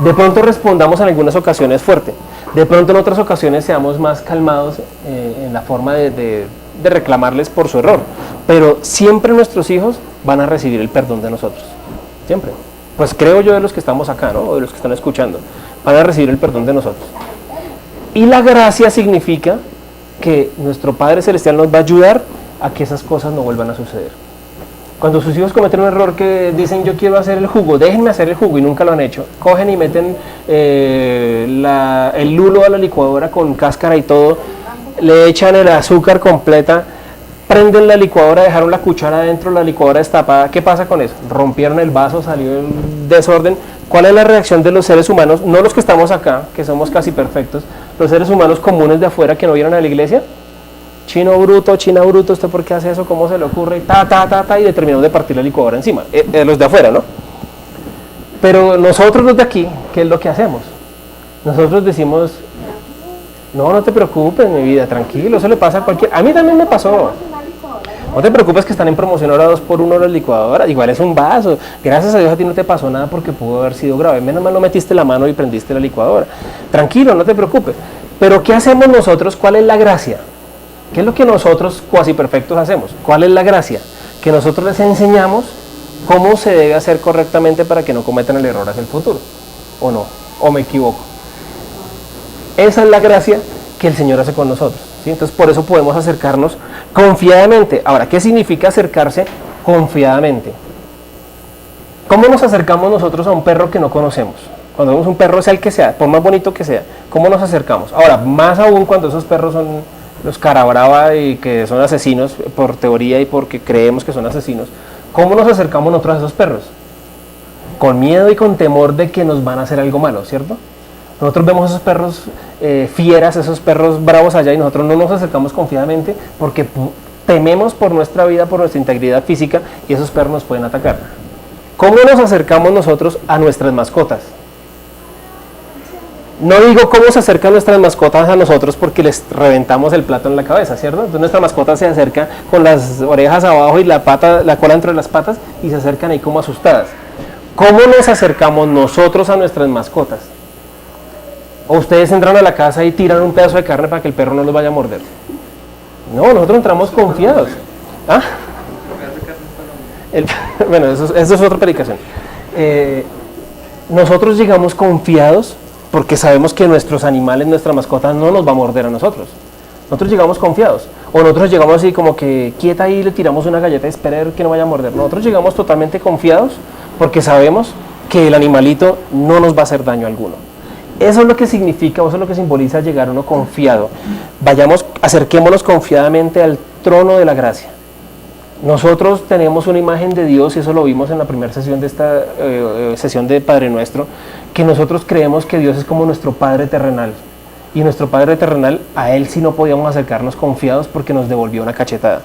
De pronto respondamos en algunas ocasiones fuerte. De pronto en otras ocasiones seamos más calmados en la forma de reclamarles por su error. Pero siempre nuestros hijos van a recibir el perdón de nosotros. Siempre. Pues creo yo de los que estamos acá, ¿no? O de los que están escuchando. Van a recibir el perdón de nosotros. Y la gracia significa que nuestro Padre Celestial nos va a ayudar a que esas cosas no vuelvan a suceder. Cuando sus hijos cometen un error que dicen yo quiero hacer el jugo, déjenme hacer el jugo y nunca lo han hecho, cogen y meten el lulo a la licuadora con cáscara y todo, le echan el azúcar completa, prenden la licuadora, dejaron la cuchara adentro, la licuadora destapada. ¿Qué pasa con eso? Rompieron el vaso, salió el desorden. ¿Cuál es la reacción de los seres humanos? No los que estamos acá, que somos casi perfectos, los seres humanos comunes de afuera que no vieron a la iglesia. Chino bruto, China bruto, ¿usted por qué hace eso? ¿Cómo se le ocurre? Y determinamos de partir la licuadora encima. Los de afuera, ¿no? Pero nosotros los de aquí, ¿qué es lo que hacemos? Nosotros decimos, no te preocupes, mi vida, tranquilo, eso le pasa a cualquiera. A mí también me pasó. No te preocupes que están en promoción ahora 2x1 las licuadoras, igual es un vaso. Gracias a Dios a ti no te pasó nada porque pudo haber sido grave. Menos mal no metiste la mano y prendiste la licuadora. Tranquilo, no te preocupes. Pero ¿qué hacemos nosotros? ¿Cuál es la gracia? ¿Qué es lo que nosotros cuasi perfectos hacemos? ¿Cuál es la gracia? Que nosotros les enseñamos cómo se debe hacer correctamente para que no cometan el error hacia el futuro. ¿O no? ¿O me equivoco? Esa es la gracia que el Señor hace con nosotros, ¿sí? Entonces por eso podemos acercarnos confiadamente. Ahora, ¿qué significa acercarse confiadamente? ¿Cómo nos acercamos nosotros a un perro que no conocemos? Cuando vemos un perro, sea el que sea, por más bonito que sea, ¿cómo nos acercamos? Ahora, más aún cuando esos perros son los cara brava y que son asesinos por teoría y porque creemos que son asesinos, ¿cómo nos acercamos nosotros a esos perros? Con miedo y con temor de que nos van a hacer algo malo, ¿cierto? Nosotros vemos esos perros fieras, esos perros bravos allá y nosotros no nos acercamos confiadamente porque tememos por nuestra vida, por nuestra integridad física y esos perros nos pueden atacar. ¿Cómo nos acercamos nosotros a nuestras mascotas? No digo cómo se acercan nuestras mascotas a nosotros porque les reventamos el plato en la cabeza, ¿cierto? Entonces nuestra mascota se acerca con las orejas abajo y la cola entre las patas y se acercan ahí como asustadas. ¿Cómo nos acercamos nosotros a nuestras mascotas? ¿O ustedes entran a la casa y tiran un pedazo de carne para que el perro no los vaya a morder? No, nosotros entramos confiados. ¿Ah? Bueno, eso es otra predicación. Nosotros llegamos confiados porque sabemos que nuestros animales, nuestra mascota no nos va a morder a nosotros. Nosotros llegamos confiados. O nosotros llegamos así como que quieta y le tiramos una galleta y esperar que no vaya a morder. Nosotros llegamos totalmente confiados porque sabemos que el animalito no nos va a hacer daño alguno. Eso es lo que significa, eso es lo que simboliza llegar uno confiado. Acerquémonos confiadamente al trono de la gracia. Nosotros tenemos una imagen de Dios, y eso lo vimos en la primera sesión de esta sesión de Padre Nuestro, que nosotros creemos que Dios es como nuestro Padre terrenal. Y nuestro Padre terrenal, a Él sí no podíamos acercarnos confiados porque nos devolvió una cachetada.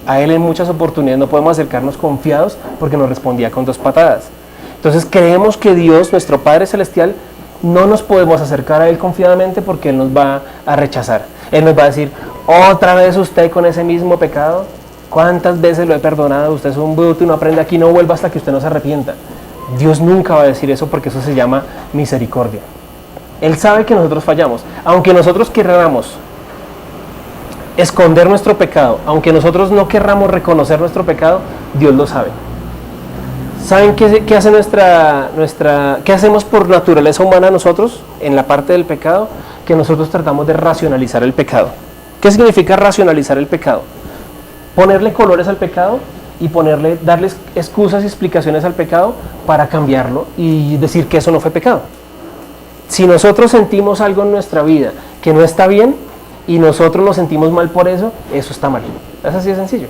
A Él en muchas oportunidades no podemos acercarnos confiados porque nos respondía con 2 patadas. Entonces creemos que Dios, nuestro Padre Celestial, no nos podemos acercar a Él confiadamente porque Él nos va a rechazar. Él nos va a decir, otra vez usted con ese mismo pecado, ¿cuántas veces lo he perdonado? Usted es un bruto y no aprende aquí, no vuelva hasta que usted no se arrepienta. Dios nunca va a decir eso porque eso se llama misericordia. Él sabe que nosotros fallamos. Aunque nosotros querramos esconder nuestro pecado, aunque nosotros no querramos reconocer nuestro pecado, Dios lo sabe. ¿Saben qué hace qué hacemos por naturaleza humana nosotros en la parte del pecado? Que nosotros tratamos de racionalizar el pecado. ¿Qué significa racionalizar el pecado? Ponerle colores al pecado y darles excusas y explicaciones al pecado para cambiarlo y decir que eso no fue pecado. Si nosotros sentimos algo en nuestra vida que no está bien y nosotros nos sentimos mal por eso, eso está mal. Es así de sencillo.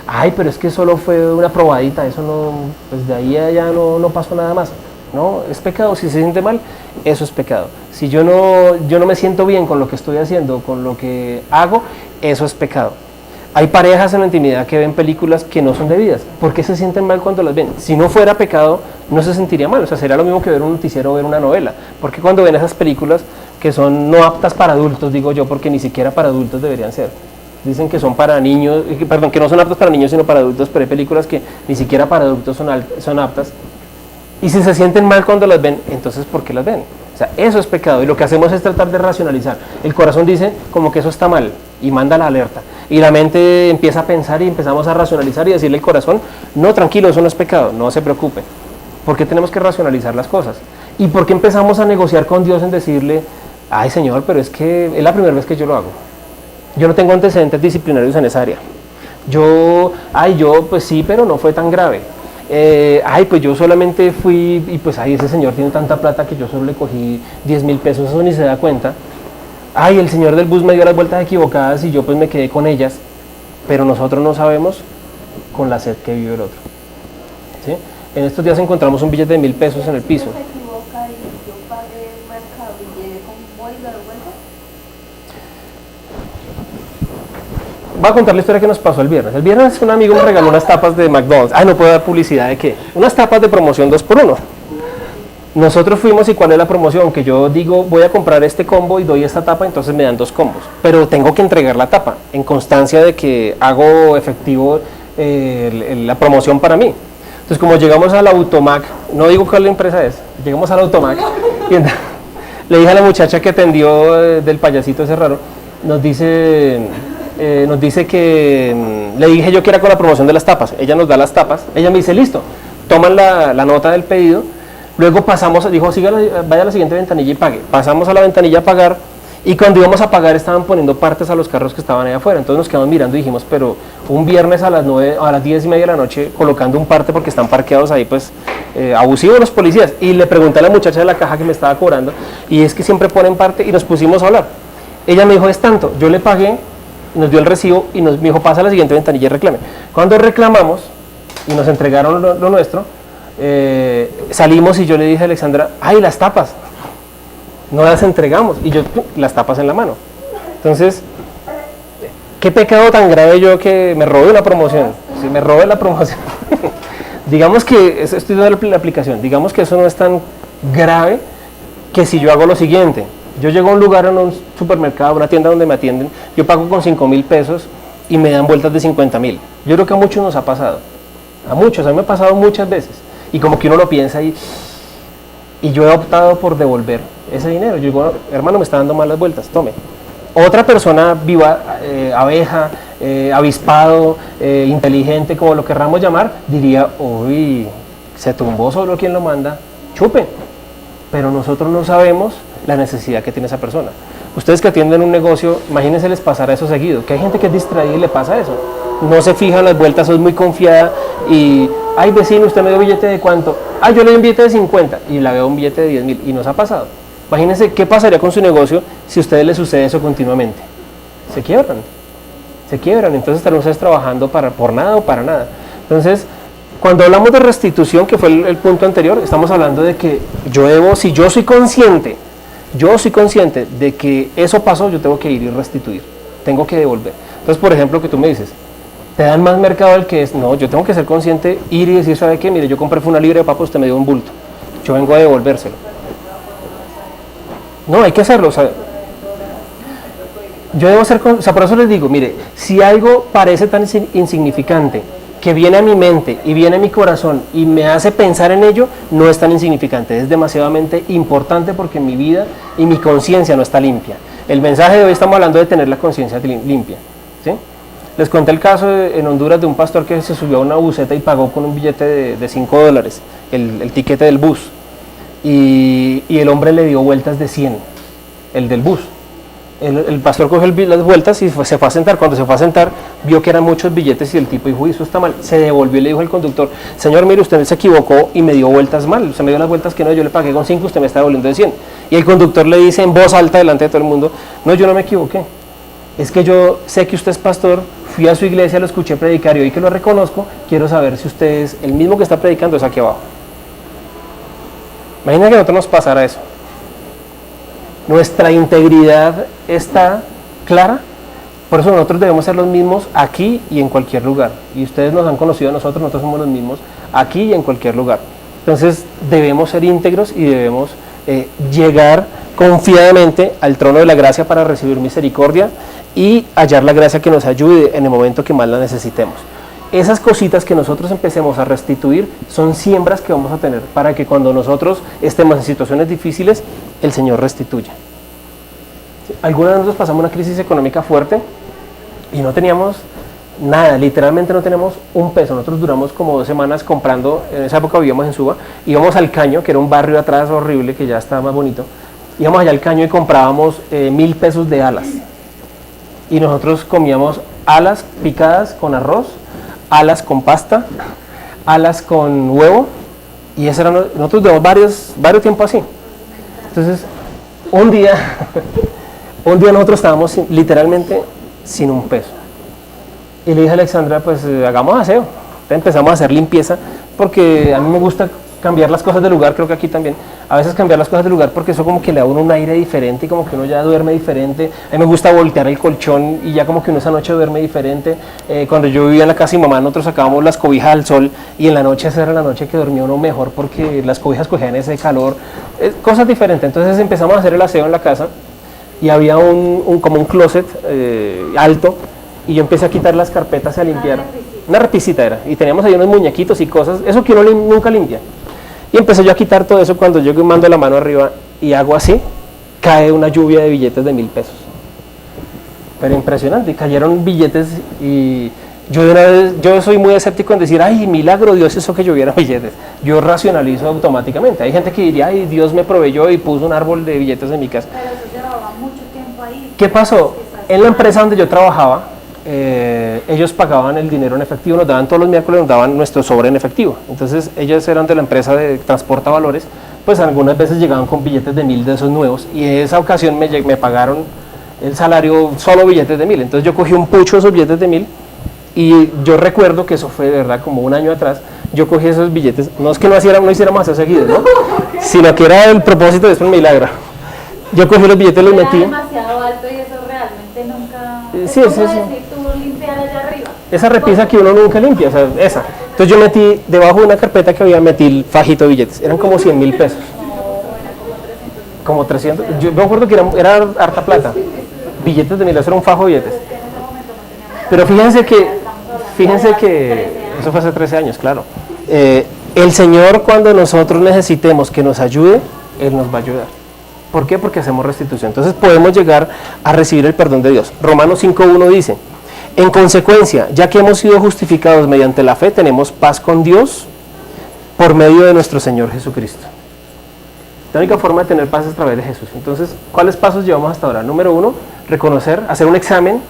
Ay, pero es que solo fue una probadita, eso no, pues de ahí a allá no pasó nada más. No, es pecado. Si se siente mal, eso es pecado. Si yo no me siento bien con lo que estoy haciendo, con lo que hago, eso es pecado. Hay parejas en la intimidad que ven películas que no son debidas. ¿Por qué se sienten mal cuando las ven? Si no fuera pecado, no se sentiría mal. O sea, sería lo mismo que ver un noticiero o ver una novela. ¿Por qué cuando ven esas películas que son no aptas para adultos, digo yo, porque ni siquiera para adultos deberían ser? Dicen que son para niños, perdón, que no son aptas para niños sino para adultos, pero hay películas que ni siquiera para adultos son aptas. Y si se sienten mal cuando las ven, entonces ¿por qué las ven? O sea, eso es pecado y lo que hacemos es tratar de racionalizar. El corazón dice como que eso está mal y manda la alerta. Y la mente empieza a pensar y empezamos a racionalizar y decirle al corazón, no, tranquilo, eso no es pecado, no se preocupe. ¿Por qué tenemos que racionalizar las cosas? ¿Y por qué empezamos a negociar con Dios en decirle, ay Señor, pero es que es la primera vez que yo lo hago? Yo no tengo antecedentes disciplinarios en esa área. Yo pues sí, pero no fue tan grave. Pues yo solamente fui y pues ese señor tiene tanta plata que yo solo le cogí 10,000 pesos, eso ni se da cuenta. El señor del bus me dio las vueltas equivocadas y yo pues me quedé con ellas, pero nosotros no sabemos con la sed que vive el otro. ¿Sí? En estos días encontramos un billete de 1,000 pesos en el piso. Voy a contar la historia que nos pasó el viernes. El viernes un amigo me regaló unas tapas de McDonald's. No puedo dar publicidad de qué. Unas tapas de promoción 2x1. Nosotros fuimos y ¿cuál es la promoción? Que yo digo, voy a comprar este combo y doy esta tapa, entonces me dan 2 combos. Pero tengo que entregar la tapa en constancia de que hago efectivo la promoción para mí. Entonces como llegamos al Automac, no digo cuál empresa es, llegamos al Automac y le dije a la muchacha que atendió del payasito ese raro, nos dice que le dije yo que era con la promoción de las tapas. Ella nos da las tapas, ella me dice listo, toman la nota del pedido, luego pasamos, dijo vaya a la siguiente ventanilla y pague. Pasamos a la ventanilla a pagar y cuando íbamos a pagar estaban poniendo partes a los carros que estaban allá afuera. Entonces nos quedamos mirando y dijimos, pero un viernes a las 10:30 de la noche colocando un parte porque están parqueados ahí, pues abusivos los policías. Y le pregunté a la muchacha de la caja que me estaba cobrando y es que siempre ponen parte y nos pusimos a hablar. Ella me dijo es tanto, yo le pagué, nos dio el recibo y me dijo pasa a la siguiente ventanilla y reclame. Cuando reclamamos y nos entregaron lo nuestro, salimos y yo le dije a Alexandra, las tapas, no las entregamos, y yo las tapas en la mano. Entonces, qué pecado tan grave yo que me robé una promoción, si me robé la promoción. Digamos que, estoy dando la aplicación, digamos que eso no es tan grave que si yo hago lo siguiente. Yo llego a un lugar, en un supermercado, una tienda donde me atienden, yo pago con 5,000 pesos y me dan vueltas de 50,000. Yo creo que a muchos nos ha pasado, a mí me ha pasado muchas veces, y como que uno lo piensa y yo he optado por devolver ese dinero. Yo digo, hermano, me está dando malas vueltas, tome. Otra persona viva, abeja, avispado, inteligente, como lo querramos llamar, diría, uy, se tumbó solo quien lo manda, chupe. Pero nosotros no sabemos la necesidad que tiene esa persona. Ustedes que atienden un negocio, imagínense les pasará eso seguido, que hay gente que es distraída y le pasa eso. No se fija en las vueltas, es muy confiada y, vecino, usted me dio billete de cuánto, yo le doy un billete de 50 y la veo un billete de 10,000 y nos ha pasado. Imagínense qué pasaría con su negocio si a ustedes les sucede eso continuamente. Se quiebran, entonces estarán ustedes trabajando por nada o para nada. Entonces, cuando hablamos de restitución, que fue el punto anterior, estamos hablando de que yo debo, si yo soy consciente yo soy consciente de que eso pasó, yo tengo que ir y restituir, tengo que devolver. Entonces, por ejemplo, que tú me dices, te dan más mercado del que es, no, yo tengo que ser consciente, ir y decir, ¿sabe qué? Mire, yo compré fue una libra de papa, usted me dio un bulto, yo vengo a devolvérselo. No, hay que hacerlo, o sea, yo debo ser, o sea, por eso les digo, mire, si algo parece tan insignificante, que viene a mi mente y viene a mi corazón y me hace pensar en ello, no es tan insignificante, es demasiadamente importante porque mi vida y mi conciencia no está limpia. El mensaje de hoy estamos hablando de tener la conciencia limpia, ¿sí? Les conté el caso en Honduras de un pastor que se subió a una buseta y pagó con un billete de $5 el tiquete del bus y el hombre le dio vueltas de 100, el del bus. El pastor cogió las vueltas y se fue a sentar. Cuando se fue a sentar, vio que eran muchos billetes y el tipo dijo, eso está mal. Se devolvió y le dijo al conductor, señor, mire, usted se equivocó y me dio vueltas mal. Usted me dio las vueltas que no, yo le pagué con 5, usted me está devolviendo de 100. Y el conductor le dice en voz alta delante de todo el mundo, no, yo no me equivoqué. Es que yo sé que usted es pastor, fui a su iglesia, lo escuché predicar y hoy que lo reconozco, quiero saber si usted es el mismo que está predicando, es aquí abajo. Imagina que a nosotros nos pasara eso. Nuestra integridad está clara, por eso nosotros debemos ser los mismos aquí y en cualquier lugar. Y ustedes nos han conocido a nosotros somos los mismos aquí y en cualquier lugar. Entonces debemos ser íntegros y debemos llegar confiadamente al trono de la gracia para recibir misericordia y hallar la gracia que nos ayude en el momento que más la necesitemos. Esas cositas que nosotros empecemos a restituir son siembras que vamos a tener para que cuando nosotros estemos en situaciones difíciles, el Señor restituya. Algunos de nosotros pasamos una crisis económica fuerte y no teníamos nada, literalmente no tenemos un peso. Nosotros duramos como 2 semanas comprando, en esa época vivíamos en Suba, íbamos al Caño, que era un barrio atrás horrible, que ya está más bonito, íbamos allá al Caño y comprábamos 1.000 pesos de alas. Y nosotros comíamos alas picadas con arroz, alas con pasta, alas con huevo, y eso era, nosotros llevamos varios tiempos así. Entonces, un día nosotros estábamos literalmente sin un peso. Y le dije a Alexandra, pues hagamos aseo. Entonces empezamos a hacer limpieza, porque a mí me gusta cambiar las cosas de lugar, creo que aquí también. A veces cambiar las cosas de lugar porque eso como que le da a uno un aire diferente y como que uno ya duerme diferente. A mí me gusta voltear el colchón y ya como que uno esa noche duerme diferente. Cuando yo vivía en la casa de mi mamá, nosotros sacábamos las cobijas al sol y en la noche esa era la noche que dormía uno mejor porque las cobijas cogían ese calor. Cosas diferentes. Entonces empezamos a hacer el aseo en la casa y había como un closet alto y yo empecé a quitar las carpetas y a limpiar. Una repisita era. Y teníamos ahí unos muñequitos y cosas, eso que uno nunca limpia. Y empecé yo a quitar todo eso. Cuando yo mando la mano arriba y hago así, cae una lluvia de billetes de 1.000 pesos. Pero impresionante, cayeron billetes y yo soy muy escéptico en decir, ay, milagro Dios hizo que llovieran billetes. Yo racionalizo automáticamente. Hay gente que diría, ay, Dios me proveyó y puso un árbol de billetes en mi casa. Pero eso llevaba mucho tiempo ahí. ¿Qué pasó? En la empresa donde yo trabajaba, ellos pagaban el dinero en efectivo, nos daban todos los miércoles, nos daban nuestro sobre en efectivo. Entonces ellos eran de la empresa de transporta valores, pues algunas veces llegaban con billetes de 1.000 de esos nuevos y en esa ocasión me pagaron el salario solo billetes de 1.000. Entonces yo cogí un pucho de esos billetes de 1.000 y yo recuerdo que eso fue de verdad como un año atrás. Yo cogí esos billetes, no es que no hiciéramos eso seguido, ¿no? Sino que era el propósito de este milagro. Yo cogí los billetes, los metí. Era demasiado alto y eso realmente nunca. Sí, es sí, como sí. decir, tú limpiar allá arriba. Esa repisa que uno nunca limpia, o sea, esa. Entonces yo metí, debajo de una carpeta que había, metí el fajito de billetes. Eran como 100.000 pesos. Como 300. Yo me acuerdo que era harta plata. Billetes de 1.000, eso era un fajo de billetes. Pero fíjense que eso fue hace 13 años, claro. El Señor, cuando nosotros necesitemos que nos ayude, Él nos va a ayudar. ¿Por qué? Porque hacemos restitución. Entonces podemos llegar a recibir el perdón de Dios. Romanos 5.1 dice, en consecuencia, ya que hemos sido justificados mediante la fe, tenemos paz con Dios por medio de nuestro Señor Jesucristo. La única forma de tener paz es a través de Jesús. Entonces, ¿cuáles pasos llevamos hasta ahora? Número 1, reconocer, hacer un examen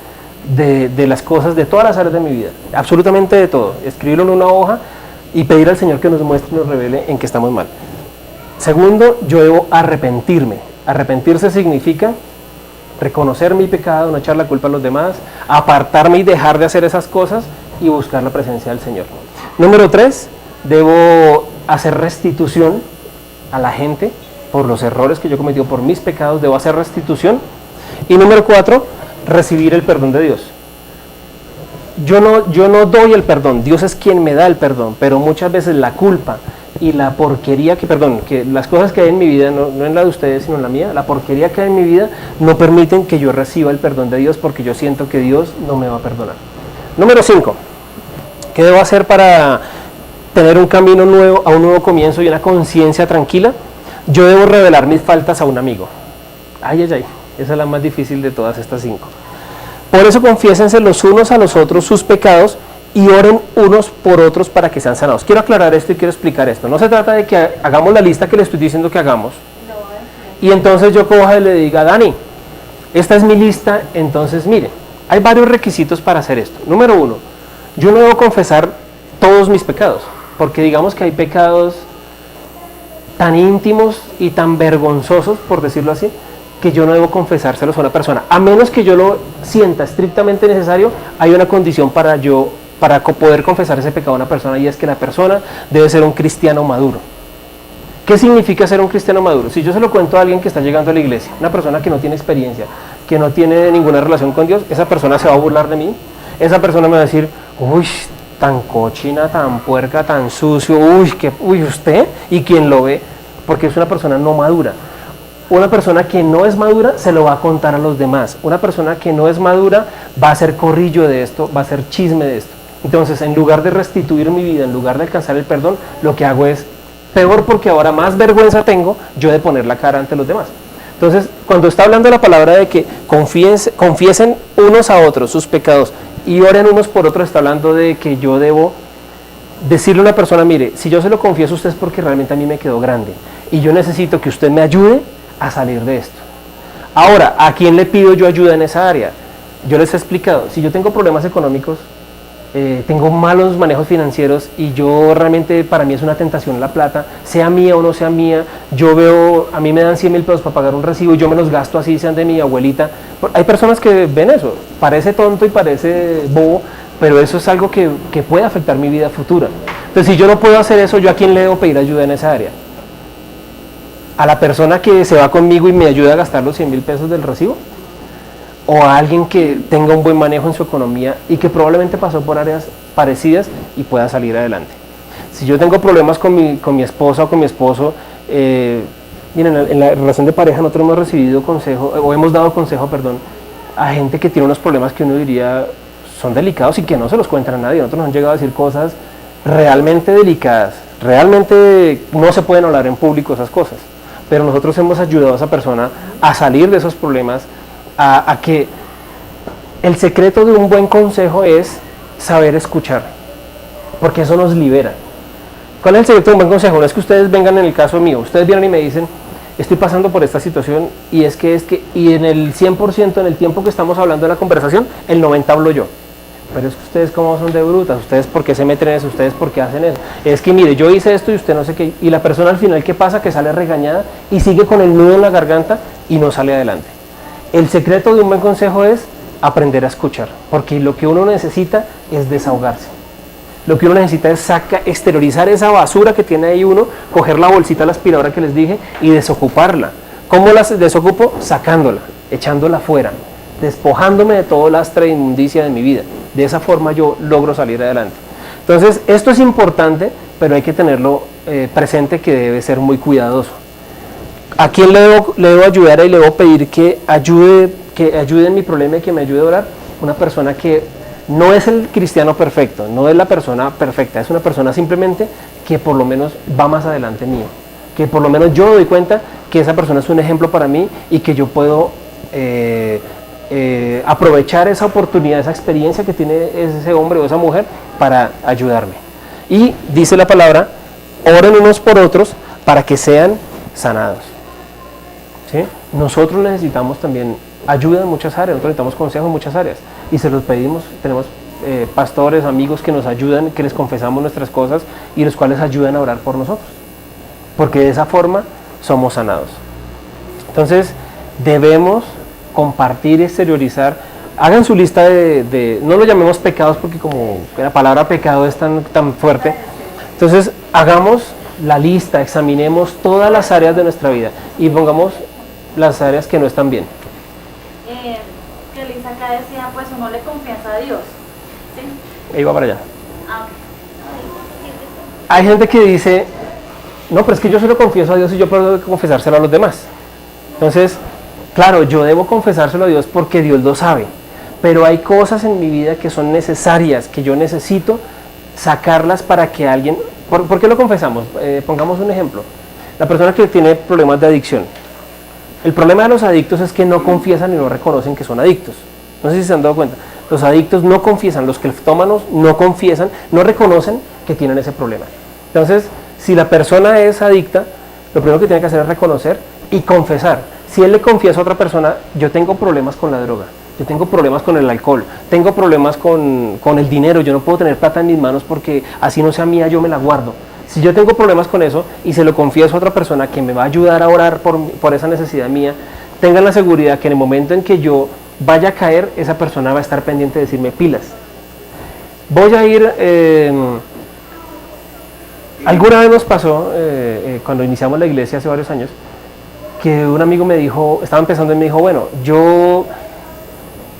de las cosas, de todas las áreas de mi vida, absolutamente de todo, escribirlo en una hoja y pedir al Señor que nos muestre y nos revele en qué estamos mal. Segundo, yo debo arrepentirme. Arrepentirse significa reconocer mi pecado, no echar la culpa a los demás, apartarme y dejar de hacer esas cosas y buscar la presencia del Señor. Número 3, debo hacer restitución a la gente por los errores que yo he cometido, por mis pecados, debo hacer restitución. Y número 4, recibir el perdón de Dios. Yo no doy el perdón, Dios es quien me da el perdón, pero muchas veces la culpa y la porquería que las cosas que hay en mi vida, no en la de ustedes sino en la mía, la porquería que hay en mi vida no permiten que yo reciba el perdón de Dios porque yo siento que Dios no me va a perdonar. Número 5, ¿qué debo hacer para tener un camino nuevo, a un nuevo comienzo y una conciencia tranquila? Yo debo revelar mis faltas a un amigo. Ay, esa es la más difícil de todas estas 5. Por eso confiésense los unos a los otros sus pecados y oren unos por otros para que sean sanados. Quiero aclarar esto y quiero explicar esto. No se trata de que hagamos la lista que le estoy diciendo que hagamos y entonces yo coja y le diga, Dani, esta es mi lista, entonces mire, hay varios requisitos para hacer esto. Número 1, yo no debo confesar todos mis pecados, porque digamos que hay pecados tan íntimos y tan vergonzosos, por decirlo así, que yo no debo confesárselos a una persona, a menos que yo lo sienta estrictamente necesario. Hay una condición para poder confesar ese pecado a una persona, y es que la persona debe ser un cristiano maduro. ¿Qué significa ser un cristiano maduro? Si yo se lo cuento a alguien que está llegando a la iglesia, una persona que no tiene experiencia, que no tiene ninguna relación con Dios, esa persona se va a burlar de mí, esa persona me va a decir, uy, tan cochina, tan puerca, tan sucio, uy, usted, y quien lo ve, porque es una persona no madura. Una persona que no es madura se lo va a contar a los demás. Una persona que no es madura va a hacer corrillo de esto, va a hacer chisme de esto. Entonces, en lugar de restituir mi vida, en lugar de alcanzar el perdón, lo que hago es peor, porque ahora más vergüenza tengo yo de poner la cara ante los demás. Entonces, cuando está hablando la palabra de que confiesen unos a otros sus pecados y oren unos por otros, está hablando de que yo debo decirle a una persona, mire, si yo se lo confieso a usted es porque realmente a mí me quedó grande y yo necesito que usted me ayude a salir de esto. Ahora, ¿a quién le pido yo ayuda en esa área? Yo les he explicado, si yo tengo problemas económicos, tengo malos manejos financieros y yo realmente, para mí es una tentación la plata, sea mía o no sea mía, yo veo, a mí me dan 100,000 pesos para pagar un recibo y yo me los gasto así, sean de mi abuelita. Hay personas que ven eso, parece tonto y parece bobo, pero eso es algo que puede afectar mi vida futura. Entonces, si yo no puedo hacer eso, ¿yo a quién le debo pedir ayuda en esa área? ¿A la persona que se va conmigo y me ayuda a gastar los 100,000 pesos del recibo? ¿O a alguien que tenga un buen manejo en su economía y que probablemente pasó por áreas parecidas y pueda salir adelante? Si yo tengo problemas con mi esposa o con mi esposo, miren, en la relación de pareja nosotros hemos recibido consejo, o hemos dado consejo, perdón, a gente que tiene unos problemas que uno diría son delicados y que no se los cuentan a nadie. Nosotros nos han llegado a decir cosas realmente delicadas, realmente no se pueden hablar en público esas cosas. Pero nosotros hemos ayudado a esa persona a salir de esos problemas, a que el secreto de un buen consejo es saber escuchar, porque eso nos libera. ¿Cuál es el secreto de un buen consejo? No es que ustedes vengan, en el caso mío, ustedes vienen y me dicen, estoy pasando por esta situación y y en el 100%, en el tiempo que estamos hablando de la conversación, el 90% hablo yo. Pero es que ustedes cómo son de brutas, ustedes por qué se meten en eso, ustedes por qué hacen eso. Es que mire, yo hice esto y usted no sé qué. Y la persona al final, ¿qué pasa? Que sale regañada y sigue con el nudo en la garganta y no sale adelante. El secreto de un buen consejo es aprender a escuchar, porque lo que uno necesita es desahogarse. Lo que uno necesita es exteriorizar esa basura que tiene ahí uno, coger la bolsita de la aspiradora que les dije y desocuparla. ¿Cómo la desocupo? Sacándola, echándola fuera, despojándome de todo lastre e inmundicia de mi vida. De esa forma yo logro salir adelante. Entonces, esto es importante, pero hay que tenerlo presente, que debe ser muy cuidadoso. ¿A quién le debo ayudar y le debo pedir que ayude en mi problema y que me ayude a orar? Una persona que no es el cristiano perfecto, no es la persona perfecta, es una persona simplemente que por lo menos va más adelante mío, que por lo menos yo doy cuenta que esa persona es un ejemplo para mí y que yo puedo aprovechar esa oportunidad, esa experiencia que tiene ese hombre o esa mujer para ayudarme. Y dice la palabra, oren unos por otros para que sean sanados. ¿Sí? Nosotros necesitamos también ayuda en muchas áreas, nosotros necesitamos consejo en muchas áreas y se los pedimos. Tenemos pastores, amigos que nos ayudan, que les confesamos nuestras cosas y los cuales ayudan a orar por nosotros, porque de esa forma somos sanados. Entonces debemos compartir, exteriorizar. Hagan su lista no lo llamemos pecados porque como la palabra pecado es tan fuerte. Entonces hagamos la lista, examinemos todas las áreas de nuestra vida y pongamos las áreas que no están bien. Que Liz acá decía, pues uno le confianza a Dios, ¿sí? Ahí va para allá. Ah, ok. Hay gente que dice, no, pero es que yo solo confieso a Dios y yo puedo confesárselo a los demás. Entonces, claro, yo debo confesárselo a Dios porque Dios lo sabe, pero hay cosas en mi vida que son necesarias, que yo necesito sacarlas para que alguien... ¿Por qué lo confesamos? Pongamos un ejemplo. La persona que tiene problemas de adicción. El problema de los adictos es que no confiesan y no reconocen que son adictos. No sé si se han dado cuenta. Los adictos no confiesan, los cleptómanos no confiesan, no reconocen que tienen ese problema. Entonces, si la persona es adicta, lo primero que tiene que hacer es reconocer y confesar. Si él le confiesa a otra persona, yo tengo problemas con la droga, yo tengo problemas con el alcohol, tengo problemas con el dinero, yo no puedo tener plata en mis manos porque así no sea mía, yo me la guardo. Si yo tengo problemas con eso y se lo confieso a otra persona que me va a ayudar a orar por esa necesidad mía, tengan la seguridad que en el momento en que yo vaya a caer, esa persona va a estar pendiente de decirme pilas. Voy a ir... alguna vez nos pasó, cuando iniciamos la iglesia hace varios años, que un amigo me dijo, estaba empezando y me dijo, bueno,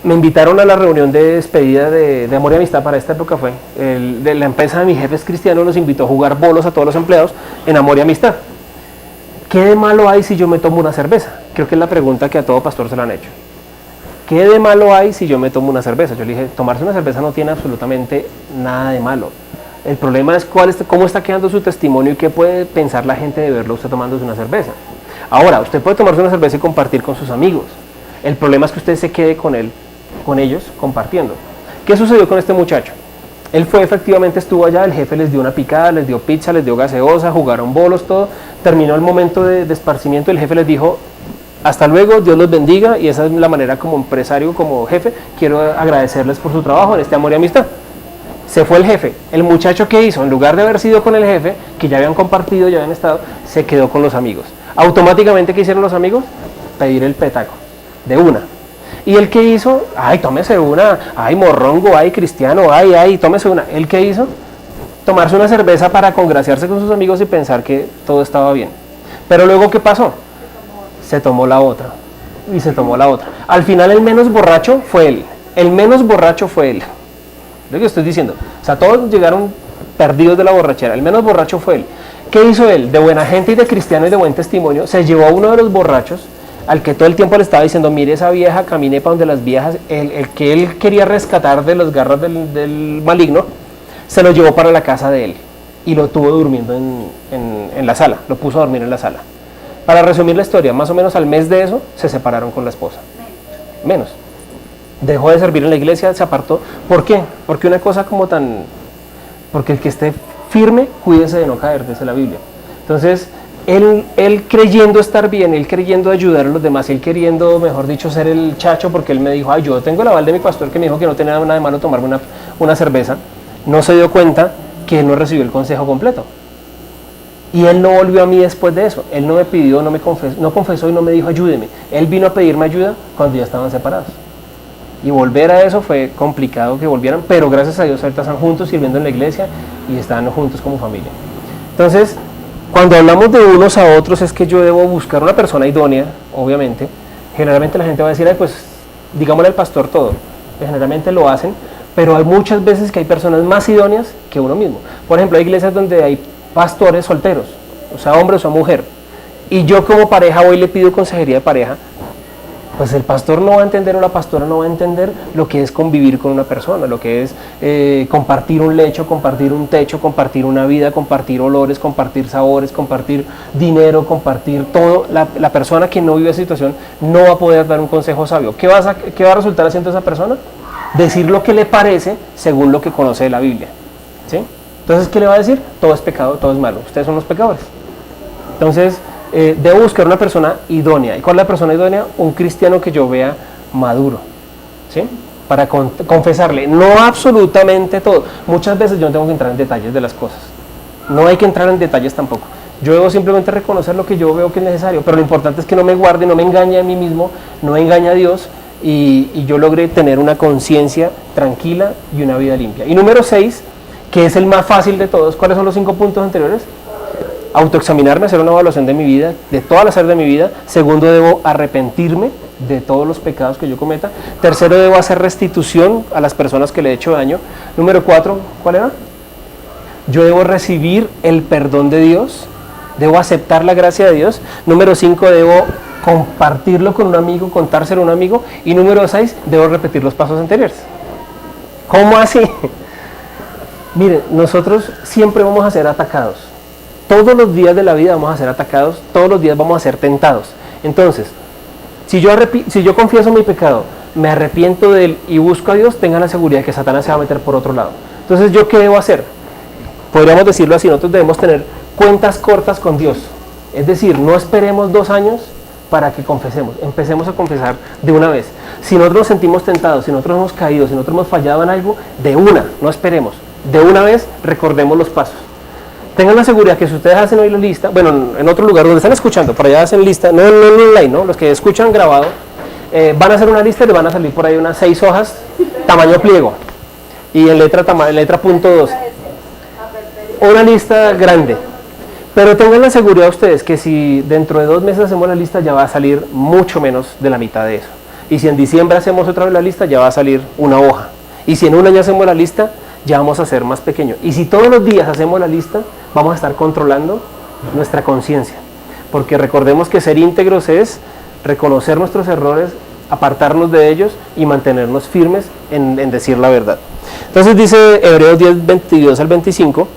me invitaron a la reunión de despedida de Amor y Amistad, para esta época fue, de la empresa de mi jefe es cristiano, nos invitó a jugar bolos a todos los empleados en Amor y Amistad. ¿Qué de malo hay si yo me tomo una cerveza? Creo que es la pregunta que a todo pastor se le han hecho. ¿Qué de malo hay si yo me tomo una cerveza? Yo le dije, tomarse una cerveza no tiene absolutamente nada de malo. El problema es cómo está quedando su testimonio y qué puede pensar la gente de verlo usted tomándose una cerveza. Ahora, usted puede tomarse una cerveza y compartir con sus amigos. El problema es que usted se quede con ellos compartiendo. ¿Qué sucedió con este muchacho? Él estuvo allá, el jefe les dio una picada, les dio pizza, les dio gaseosa, jugaron bolos, todo. Terminó el momento de esparcimiento, el jefe les dijo, hasta luego, Dios los bendiga, y esa es la manera como empresario, como jefe, quiero agradecerles por su trabajo en este Amor y Amistad. Se fue el jefe. El muchacho, ¿qué hizo? En lugar de haber sido con el jefe, que ya habían compartido, ya habían estado, se quedó con los amigos. Automáticamente, ¿qué hicieron los amigos? Pedir el petaco, de una. ¿Y él qué hizo? Ay, tómese una, ay, morrongo, ay, cristiano, ay, tómese una. ¿Él qué hizo? Tomarse una cerveza para congraciarse con sus amigos y pensar que todo estaba bien. Pero luego, ¿qué pasó? Se tomó la otra, y se tomó la otra. Al final, el menos borracho fue él. El menos borracho fue él. Lo que estoy diciendo. O sea, todos llegaron perdidos de la borrachera. El menos borracho fue él. ¿Qué hizo él? De buena gente y de cristiano y de buen testimonio, se llevó a uno de los borrachos, al que todo el tiempo le estaba diciendo, mire esa vieja, camine para donde las viejas, el que él quería rescatar de las garras del maligno, se lo llevó para la casa de él y lo tuvo durmiendo en la sala, lo puso a dormir en la sala. Para resumir la historia, más o menos al mes de eso, se separaron con la esposa. Menos. Dejó de servir en la iglesia, se apartó. ¿Por qué? Porque una cosa porque el que esté firme, cuídese de no caer, dice la Biblia. Entonces, él creyendo estar bien, él creyendo ayudar a los demás, él queriendo, mejor dicho, ser el chacho, porque él me dijo, ay, yo tengo el aval de mi pastor que me dijo que no tenía nada de malo tomarme una cerveza, no se dio cuenta que él no recibió el consejo completo. Y él no volvió a mí después de eso. Él no me pidió, no confesó y no me dijo ayúdeme. Él vino a pedirme ayuda cuando ya estaban separados. Y volver a eso fue complicado que volvieran, pero gracias a Dios ahorita están juntos sirviendo en la iglesia y están juntos como familia. Entonces, cuando hablamos de unos a otros es que yo debo buscar una persona idónea, obviamente. Generalmente la gente va a decir, ay, pues digámosle al pastor todo. Generalmente lo hacen, pero hay muchas veces que hay personas más idóneas que uno mismo. Por ejemplo, hay iglesias donde hay pastores solteros, o sea, hombre o sea, mujer, y yo como pareja voy y le pido consejería de pareja, pues el pastor no va a entender o la pastora no va a entender lo que es convivir con una persona, lo que es compartir un lecho, compartir un techo, compartir una vida, compartir olores, compartir sabores, compartir dinero, compartir todo. La persona que no vive esa situación no va a poder dar un consejo sabio. ¿Qué va a resultar haciendo esa persona? Decir lo que le parece según lo que conoce de la Biblia, ¿sí? Entonces, ¿qué le va a decir? Todo es pecado, todo es malo. Ustedes son los pecadores. Entonces, debo buscar una persona idónea. ¿Y cuál es la persona idónea? Un cristiano que yo vea maduro, ¿sí? Para confesarle, no absolutamente todo. Muchas veces yo no tengo que entrar en detalles de las cosas. No hay que entrar en detalles tampoco. Yo debo simplemente reconocer lo que yo veo que es necesario. Pero lo importante es que no me guarde, no me engañe a mí mismo, no engañe a Dios y yo logre tener una conciencia tranquila y una vida limpia. Y número 6, que es el más fácil de todos. ¿Cuáles son los 5 puntos anteriores? autoexaminarme, hacer una evaluación de mi vida, de todas las áreas de mi vida. Segundo, debo arrepentirme de todos los pecados que yo cometa. Tercero, debo hacer restitución a las personas que le he hecho daño. Número 4, ¿cuál era? Yo debo recibir el perdón de Dios, debo aceptar la gracia de Dios. Número 5, debo compartirlo con un amigo, contárselo a un amigo. Y número 6, debo repetir los pasos anteriores. ¿Cómo así? Miren, nosotros siempre vamos a ser atacados. Todos los días de la vida vamos a ser atacados, todos los días vamos a ser tentados. Entonces, si yo confieso mi pecado, me arrepiento de él y busco a Dios, tengan la seguridad de que Satanás se va a meter por otro lado. Entonces, ¿yo qué debo hacer? Podríamos decirlo así, nosotros debemos tener cuentas cortas con Dios. Es decir, no esperemos 2 años para que confesemos, empecemos a confesar de una vez. Si nosotros nos sentimos tentados, si nosotros hemos caído, si nosotros hemos fallado en algo, de una, no esperemos. De una vez recordemos los pasos. Tengan la seguridad que si ustedes hacen hoy la lista, bueno, en otro lugar donde están escuchando, por allá hacen lista, no online, ¿no? Los que escuchan grabado, van a hacer una lista y les van a salir por ahí unas 6 hojas, tamaño pliego, y en letra punto 2. Una lista grande. Pero tengan la seguridad ustedes que si dentro de 2 meses hacemos la lista, ya va a salir mucho menos de la mitad de eso. Y si en diciembre hacemos otra vez la lista, ya va a salir una hoja. Y si en un año hacemos la lista, ya vamos a ser más pequeños. Y si todos los días hacemos la lista, vamos a estar controlando nuestra conciencia. Porque recordemos que ser íntegros es reconocer nuestros errores, apartarnos de ellos y mantenernos firmes en decir la verdad. Entonces dice Hebreos 10, 22 al 25,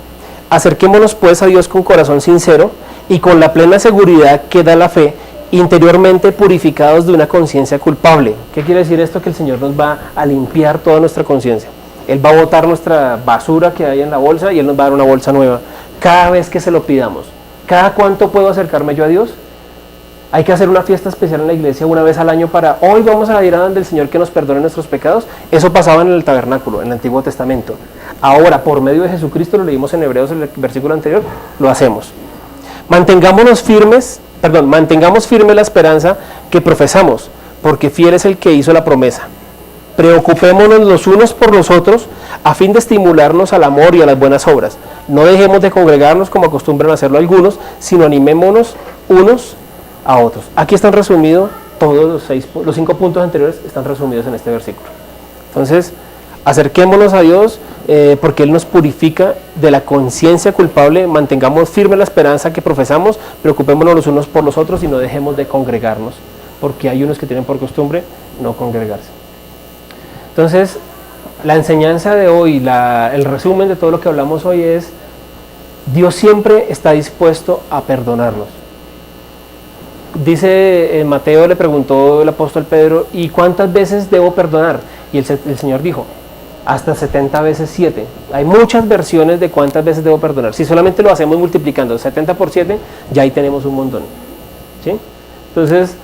acerquémonos pues a Dios con corazón sincero y con la plena seguridad que da la fe, interiormente purificados de una conciencia culpable. ¿Qué quiere decir esto? Que el Señor nos va a limpiar toda nuestra conciencia. Él va a botar nuestra basura que hay en la bolsa y Él nos va a dar una bolsa nueva cada vez que se lo pidamos. ¿Cada cuánto puedo acercarme yo a Dios? Hay que hacer una fiesta especial en la iglesia una vez al año para hoy vamos a ir a donde el Señor que nos perdone nuestros pecados. Eso pasaba en el tabernáculo, en el Antiguo Testamento. Ahora, por medio de Jesucristo, lo leímos en Hebreos, en el versículo anterior, lo hacemos. Mantengamos firme la esperanza que profesamos, porque fiel es el que hizo la promesa. Preocupémonos los unos por los otros, a fin de estimularnos al amor y a las buenas obras. No dejemos de congregarnos como acostumbran a hacerlo algunos, sino animémonos unos a otros. Aquí están resumidos todos los 5 puntos anteriores, están resumidos en este versículo. Entonces, acerquémonos a Dios porque Él nos purifica de la conciencia culpable, mantengamos firme la esperanza que profesamos, preocupémonos los unos por los otros y no dejemos de congregarnos, porque hay unos que tienen por costumbre no congregarse. Entonces, la enseñanza de hoy, el resumen de todo lo que hablamos hoy es, Dios siempre está dispuesto a perdonarnos. Dice Mateo, le preguntó el apóstol Pedro, ¿y cuántas veces debo perdonar? Y el Señor dijo, hasta 70 veces 7. Hay muchas versiones de cuántas veces debo perdonar. Si solamente lo hacemos multiplicando 70 por 7, ya ahí tenemos un montón. ¿Sí? Entonces,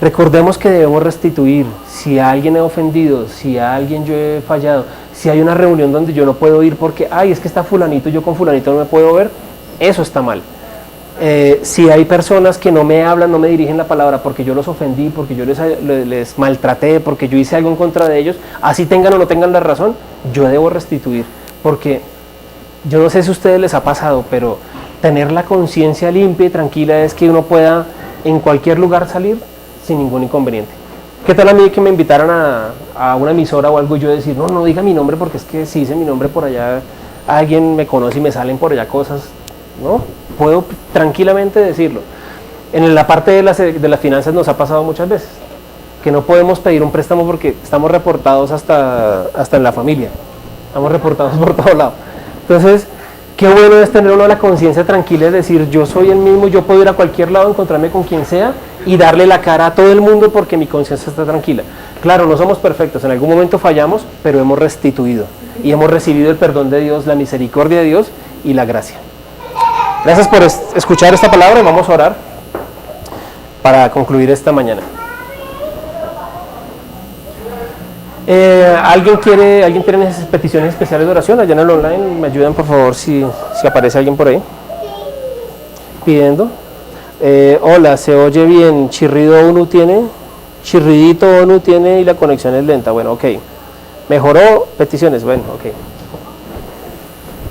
recordemos que debemos restituir. Si a alguien he ofendido, si a alguien yo he fallado, si hay una reunión donde yo no puedo ir porque, es que está fulanito, yo con fulanito no me puedo ver, eso está mal. Si hay personas que no me hablan, no me dirigen la palabra porque yo los ofendí, porque yo les maltraté, porque yo hice algo en contra de ellos, así tengan o no tengan la razón, yo debo restituir. Porque yo no sé si a ustedes les ha pasado, pero tener la conciencia limpia y tranquila es que uno pueda en cualquier lugar salir sin ningún inconveniente. ¿Qué tal a mí que me invitaran a una emisora o algo y yo decir, no diga mi nombre porque es que si dice mi nombre por allá, alguien me conoce y me salen por allá cosas, ¿no? Puedo tranquilamente decirlo. En la parte de las finanzas nos ha pasado muchas veces, que no podemos pedir un préstamo porque estamos reportados hasta en la familia, estamos reportados por todo lado. Entonces, qué bueno es tener uno la conciencia tranquila, es decir, yo soy el mismo, yo puedo ir a cualquier lado, encontrarme con quien sea y darle la cara a todo el mundo porque mi conciencia está tranquila. Claro, no somos perfectos, en algún momento fallamos, pero hemos restituido y hemos recibido el perdón de Dios, la misericordia de Dios y la gracia. Gracias por escuchar esta palabra y vamos a orar para concluir esta mañana. ¿Alguien tiene peticiones especiales de oración? Allá en el online, me ayudan por favor si aparece alguien por ahí pidiendo. Hola, se oye bien, chirridito ONU tiene y la conexión es lenta. Bueno, ok. Mejoró, peticiones, bueno, ok.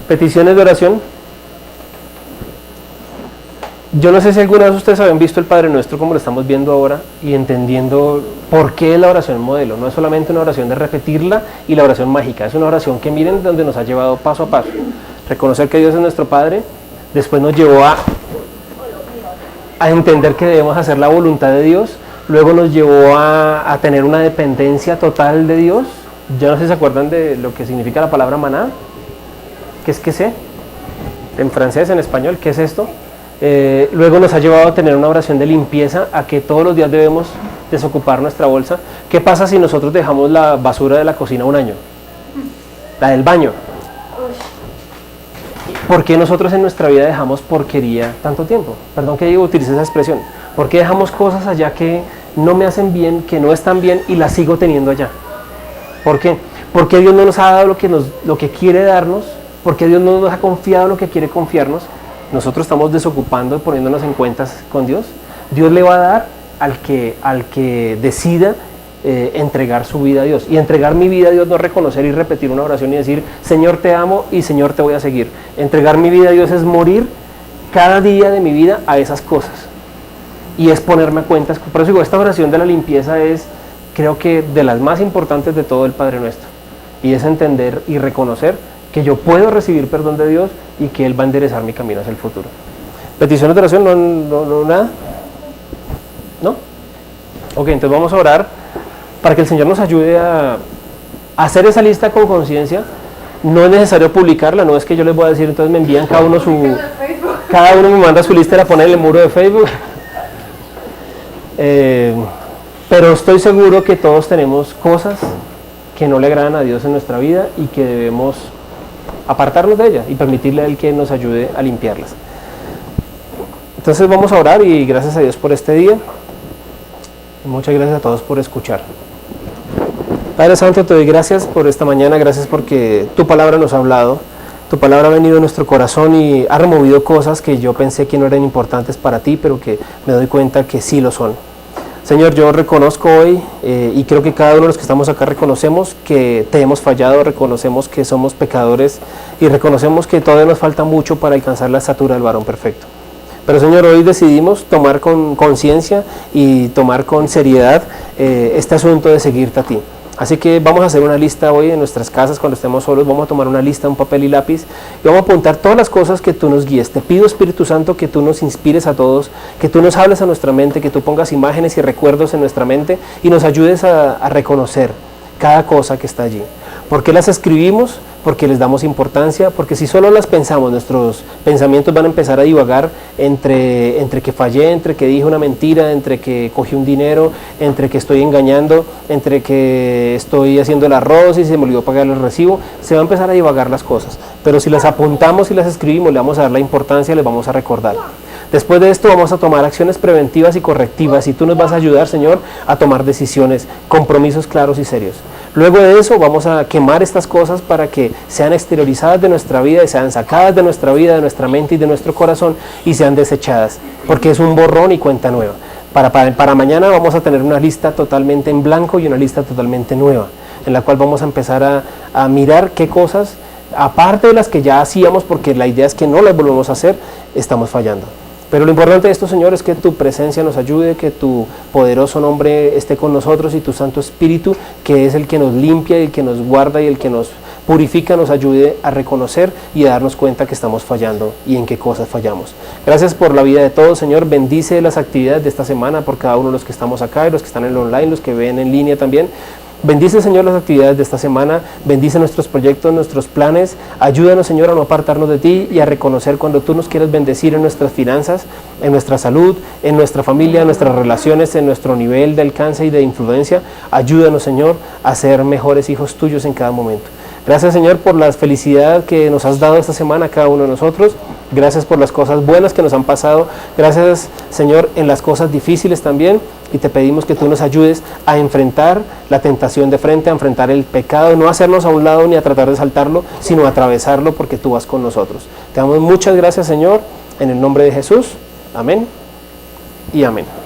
Peticiones de oración. Yo no sé si alguna vez ustedes habían visto el Padre Nuestro como lo estamos viendo ahora y entendiendo por qué es la oración modelo. No es solamente una oración de repetirla y la oración mágica, es una oración que miren donde nos ha llevado paso a paso. Reconocer que Dios es nuestro Padre, después nos llevó a entender que debemos hacer la voluntad de Dios, luego nos llevó a tener una dependencia total de Dios. Yo no sé si se acuerdan de lo que significa la palabra maná, ¿qué es que sé? En francés, en español, ¿qué es esto? Luego nos ha llevado a tener una oración de limpieza, a que todos los días debemos desocupar nuestra bolsa. ¿Qué pasa si nosotros dejamos la basura de la cocina un año? La del baño. ¿Por qué nosotros en nuestra vida dejamos porquería tanto tiempo? Perdón que utilice esa expresión. ¿Por qué dejamos cosas allá que no me hacen bien, que no están bien y las sigo teniendo allá? ¿Por qué? Porque Dios no nos ha dado lo que quiere darnos, porque Dios no nos ha confiado lo que quiere confiarnos. Nosotros estamos desocupando y poniéndonos en cuentas con Dios. Dios le va a dar al que decida entregar su vida a Dios. Y entregar mi vida a Dios no es reconocer y repetir una oración y decir, Señor te amo y Señor te voy a seguir. Entregar mi vida a Dios es morir cada día de mi vida a esas cosas. Y es ponerme a cuentas. Por eso digo, esta oración de la limpieza es, creo que de las más importantes de todo el Padre Nuestro. Y es entender y reconocer que yo puedo recibir perdón de Dios y que Él va a enderezar mi camino hacia el futuro. ¿Peticiones de oración? ¿No nada? ¿No? Ok, entonces vamos a orar para que el Señor nos ayude a hacer esa lista con conciencia. No es necesario publicarla, no es que yo les voy a decir, entonces me envían cada uno me manda su lista y la pone en el muro de Facebook. Pero estoy seguro que todos tenemos cosas que no le agradan a Dios en nuestra vida y que debemos apartarnos de ellas y permitirle a Él que nos ayude a limpiarlas. Entonces vamos a orar y gracias a Dios por este día. Muchas gracias a todos por escuchar. Padre Santo, te doy gracias por esta mañana, gracias porque tu palabra nos ha hablado, tu palabra ha venido a nuestro corazón y ha removido cosas que yo pensé que no eran importantes para ti, pero que me doy cuenta que sí lo son. Señor, yo reconozco hoy y creo que cada uno de los que estamos acá reconocemos que te hemos fallado, reconocemos que somos pecadores y reconocemos que todavía nos falta mucho para alcanzar la estatura del varón perfecto. Pero Señor, hoy decidimos tomar con conciencia y tomar con seriedad este asunto de seguirte a ti. Así que vamos a hacer una lista hoy en nuestras casas cuando estemos solos, vamos a tomar una lista, un papel y lápiz y vamos a apuntar todas las cosas que tú nos guíes. Te pido, Espíritu Santo, que tú nos inspires a todos, que tú nos hables a nuestra mente, que tú pongas imágenes y recuerdos en nuestra mente y nos ayudes a reconocer cada cosa que está allí. ¿Por qué las escribimos? Porque les damos importancia, porque si solo las pensamos, nuestros pensamientos van a empezar a divagar entre que fallé, entre que dije una mentira, entre que cogí un dinero, entre que estoy engañando, entre que estoy haciendo el arroz y se me olvidó pagar el recibo, se va a empezar a divagar las cosas. Pero si las apuntamos y las escribimos, le vamos a dar la importancia, les vamos a recordar. Después de esto vamos a tomar acciones preventivas y correctivas y tú nos vas a ayudar, Señor, a tomar decisiones, compromisos claros y serios. Luego de eso vamos a quemar estas cosas para que sean exteriorizadas de nuestra vida y sean sacadas de nuestra vida, de nuestra mente y de nuestro corazón y sean desechadas, porque es un borrón y cuenta nueva. Para mañana vamos a tener una lista totalmente en blanco y una lista totalmente nueva, en la cual vamos a empezar a mirar qué cosas, aparte de las que ya hacíamos, porque la idea es que no las volvemos a hacer, estamos fallando. Pero lo importante de esto, Señor, es que tu presencia nos ayude, que tu poderoso nombre esté con nosotros y tu Santo Espíritu, que es el que nos limpia y el que nos guarda y el que nos purifica, nos ayude a reconocer y a darnos cuenta que estamos fallando y en qué cosas fallamos. Gracias por la vida de todos, Señor. Bendice las actividades de esta semana por cada uno de los que estamos acá y los que están en el online, los que ven en línea también. Bendice, Señor, las actividades de esta semana, bendice nuestros proyectos, nuestros planes, ayúdanos, Señor, a no apartarnos de ti y a reconocer cuando tú nos quieres bendecir en nuestras finanzas, en nuestra salud, en nuestra familia, en nuestras relaciones, en nuestro nivel de alcance y de influencia. Ayúdanos, Señor, a ser mejores hijos tuyos en cada momento. Gracias, Señor, por la felicidad que nos has dado esta semana a cada uno de nosotros. Gracias por las cosas buenas que nos han pasado. Gracias, Señor, en las cosas difíciles también. Y te pedimos que tú nos ayudes a enfrentar la tentación de frente, a enfrentar el pecado, no a hacernos a un lado ni a tratar de saltarlo, sino a atravesarlo porque tú vas con nosotros. Te damos muchas gracias, Señor, en el nombre de Jesús. Amén y amén.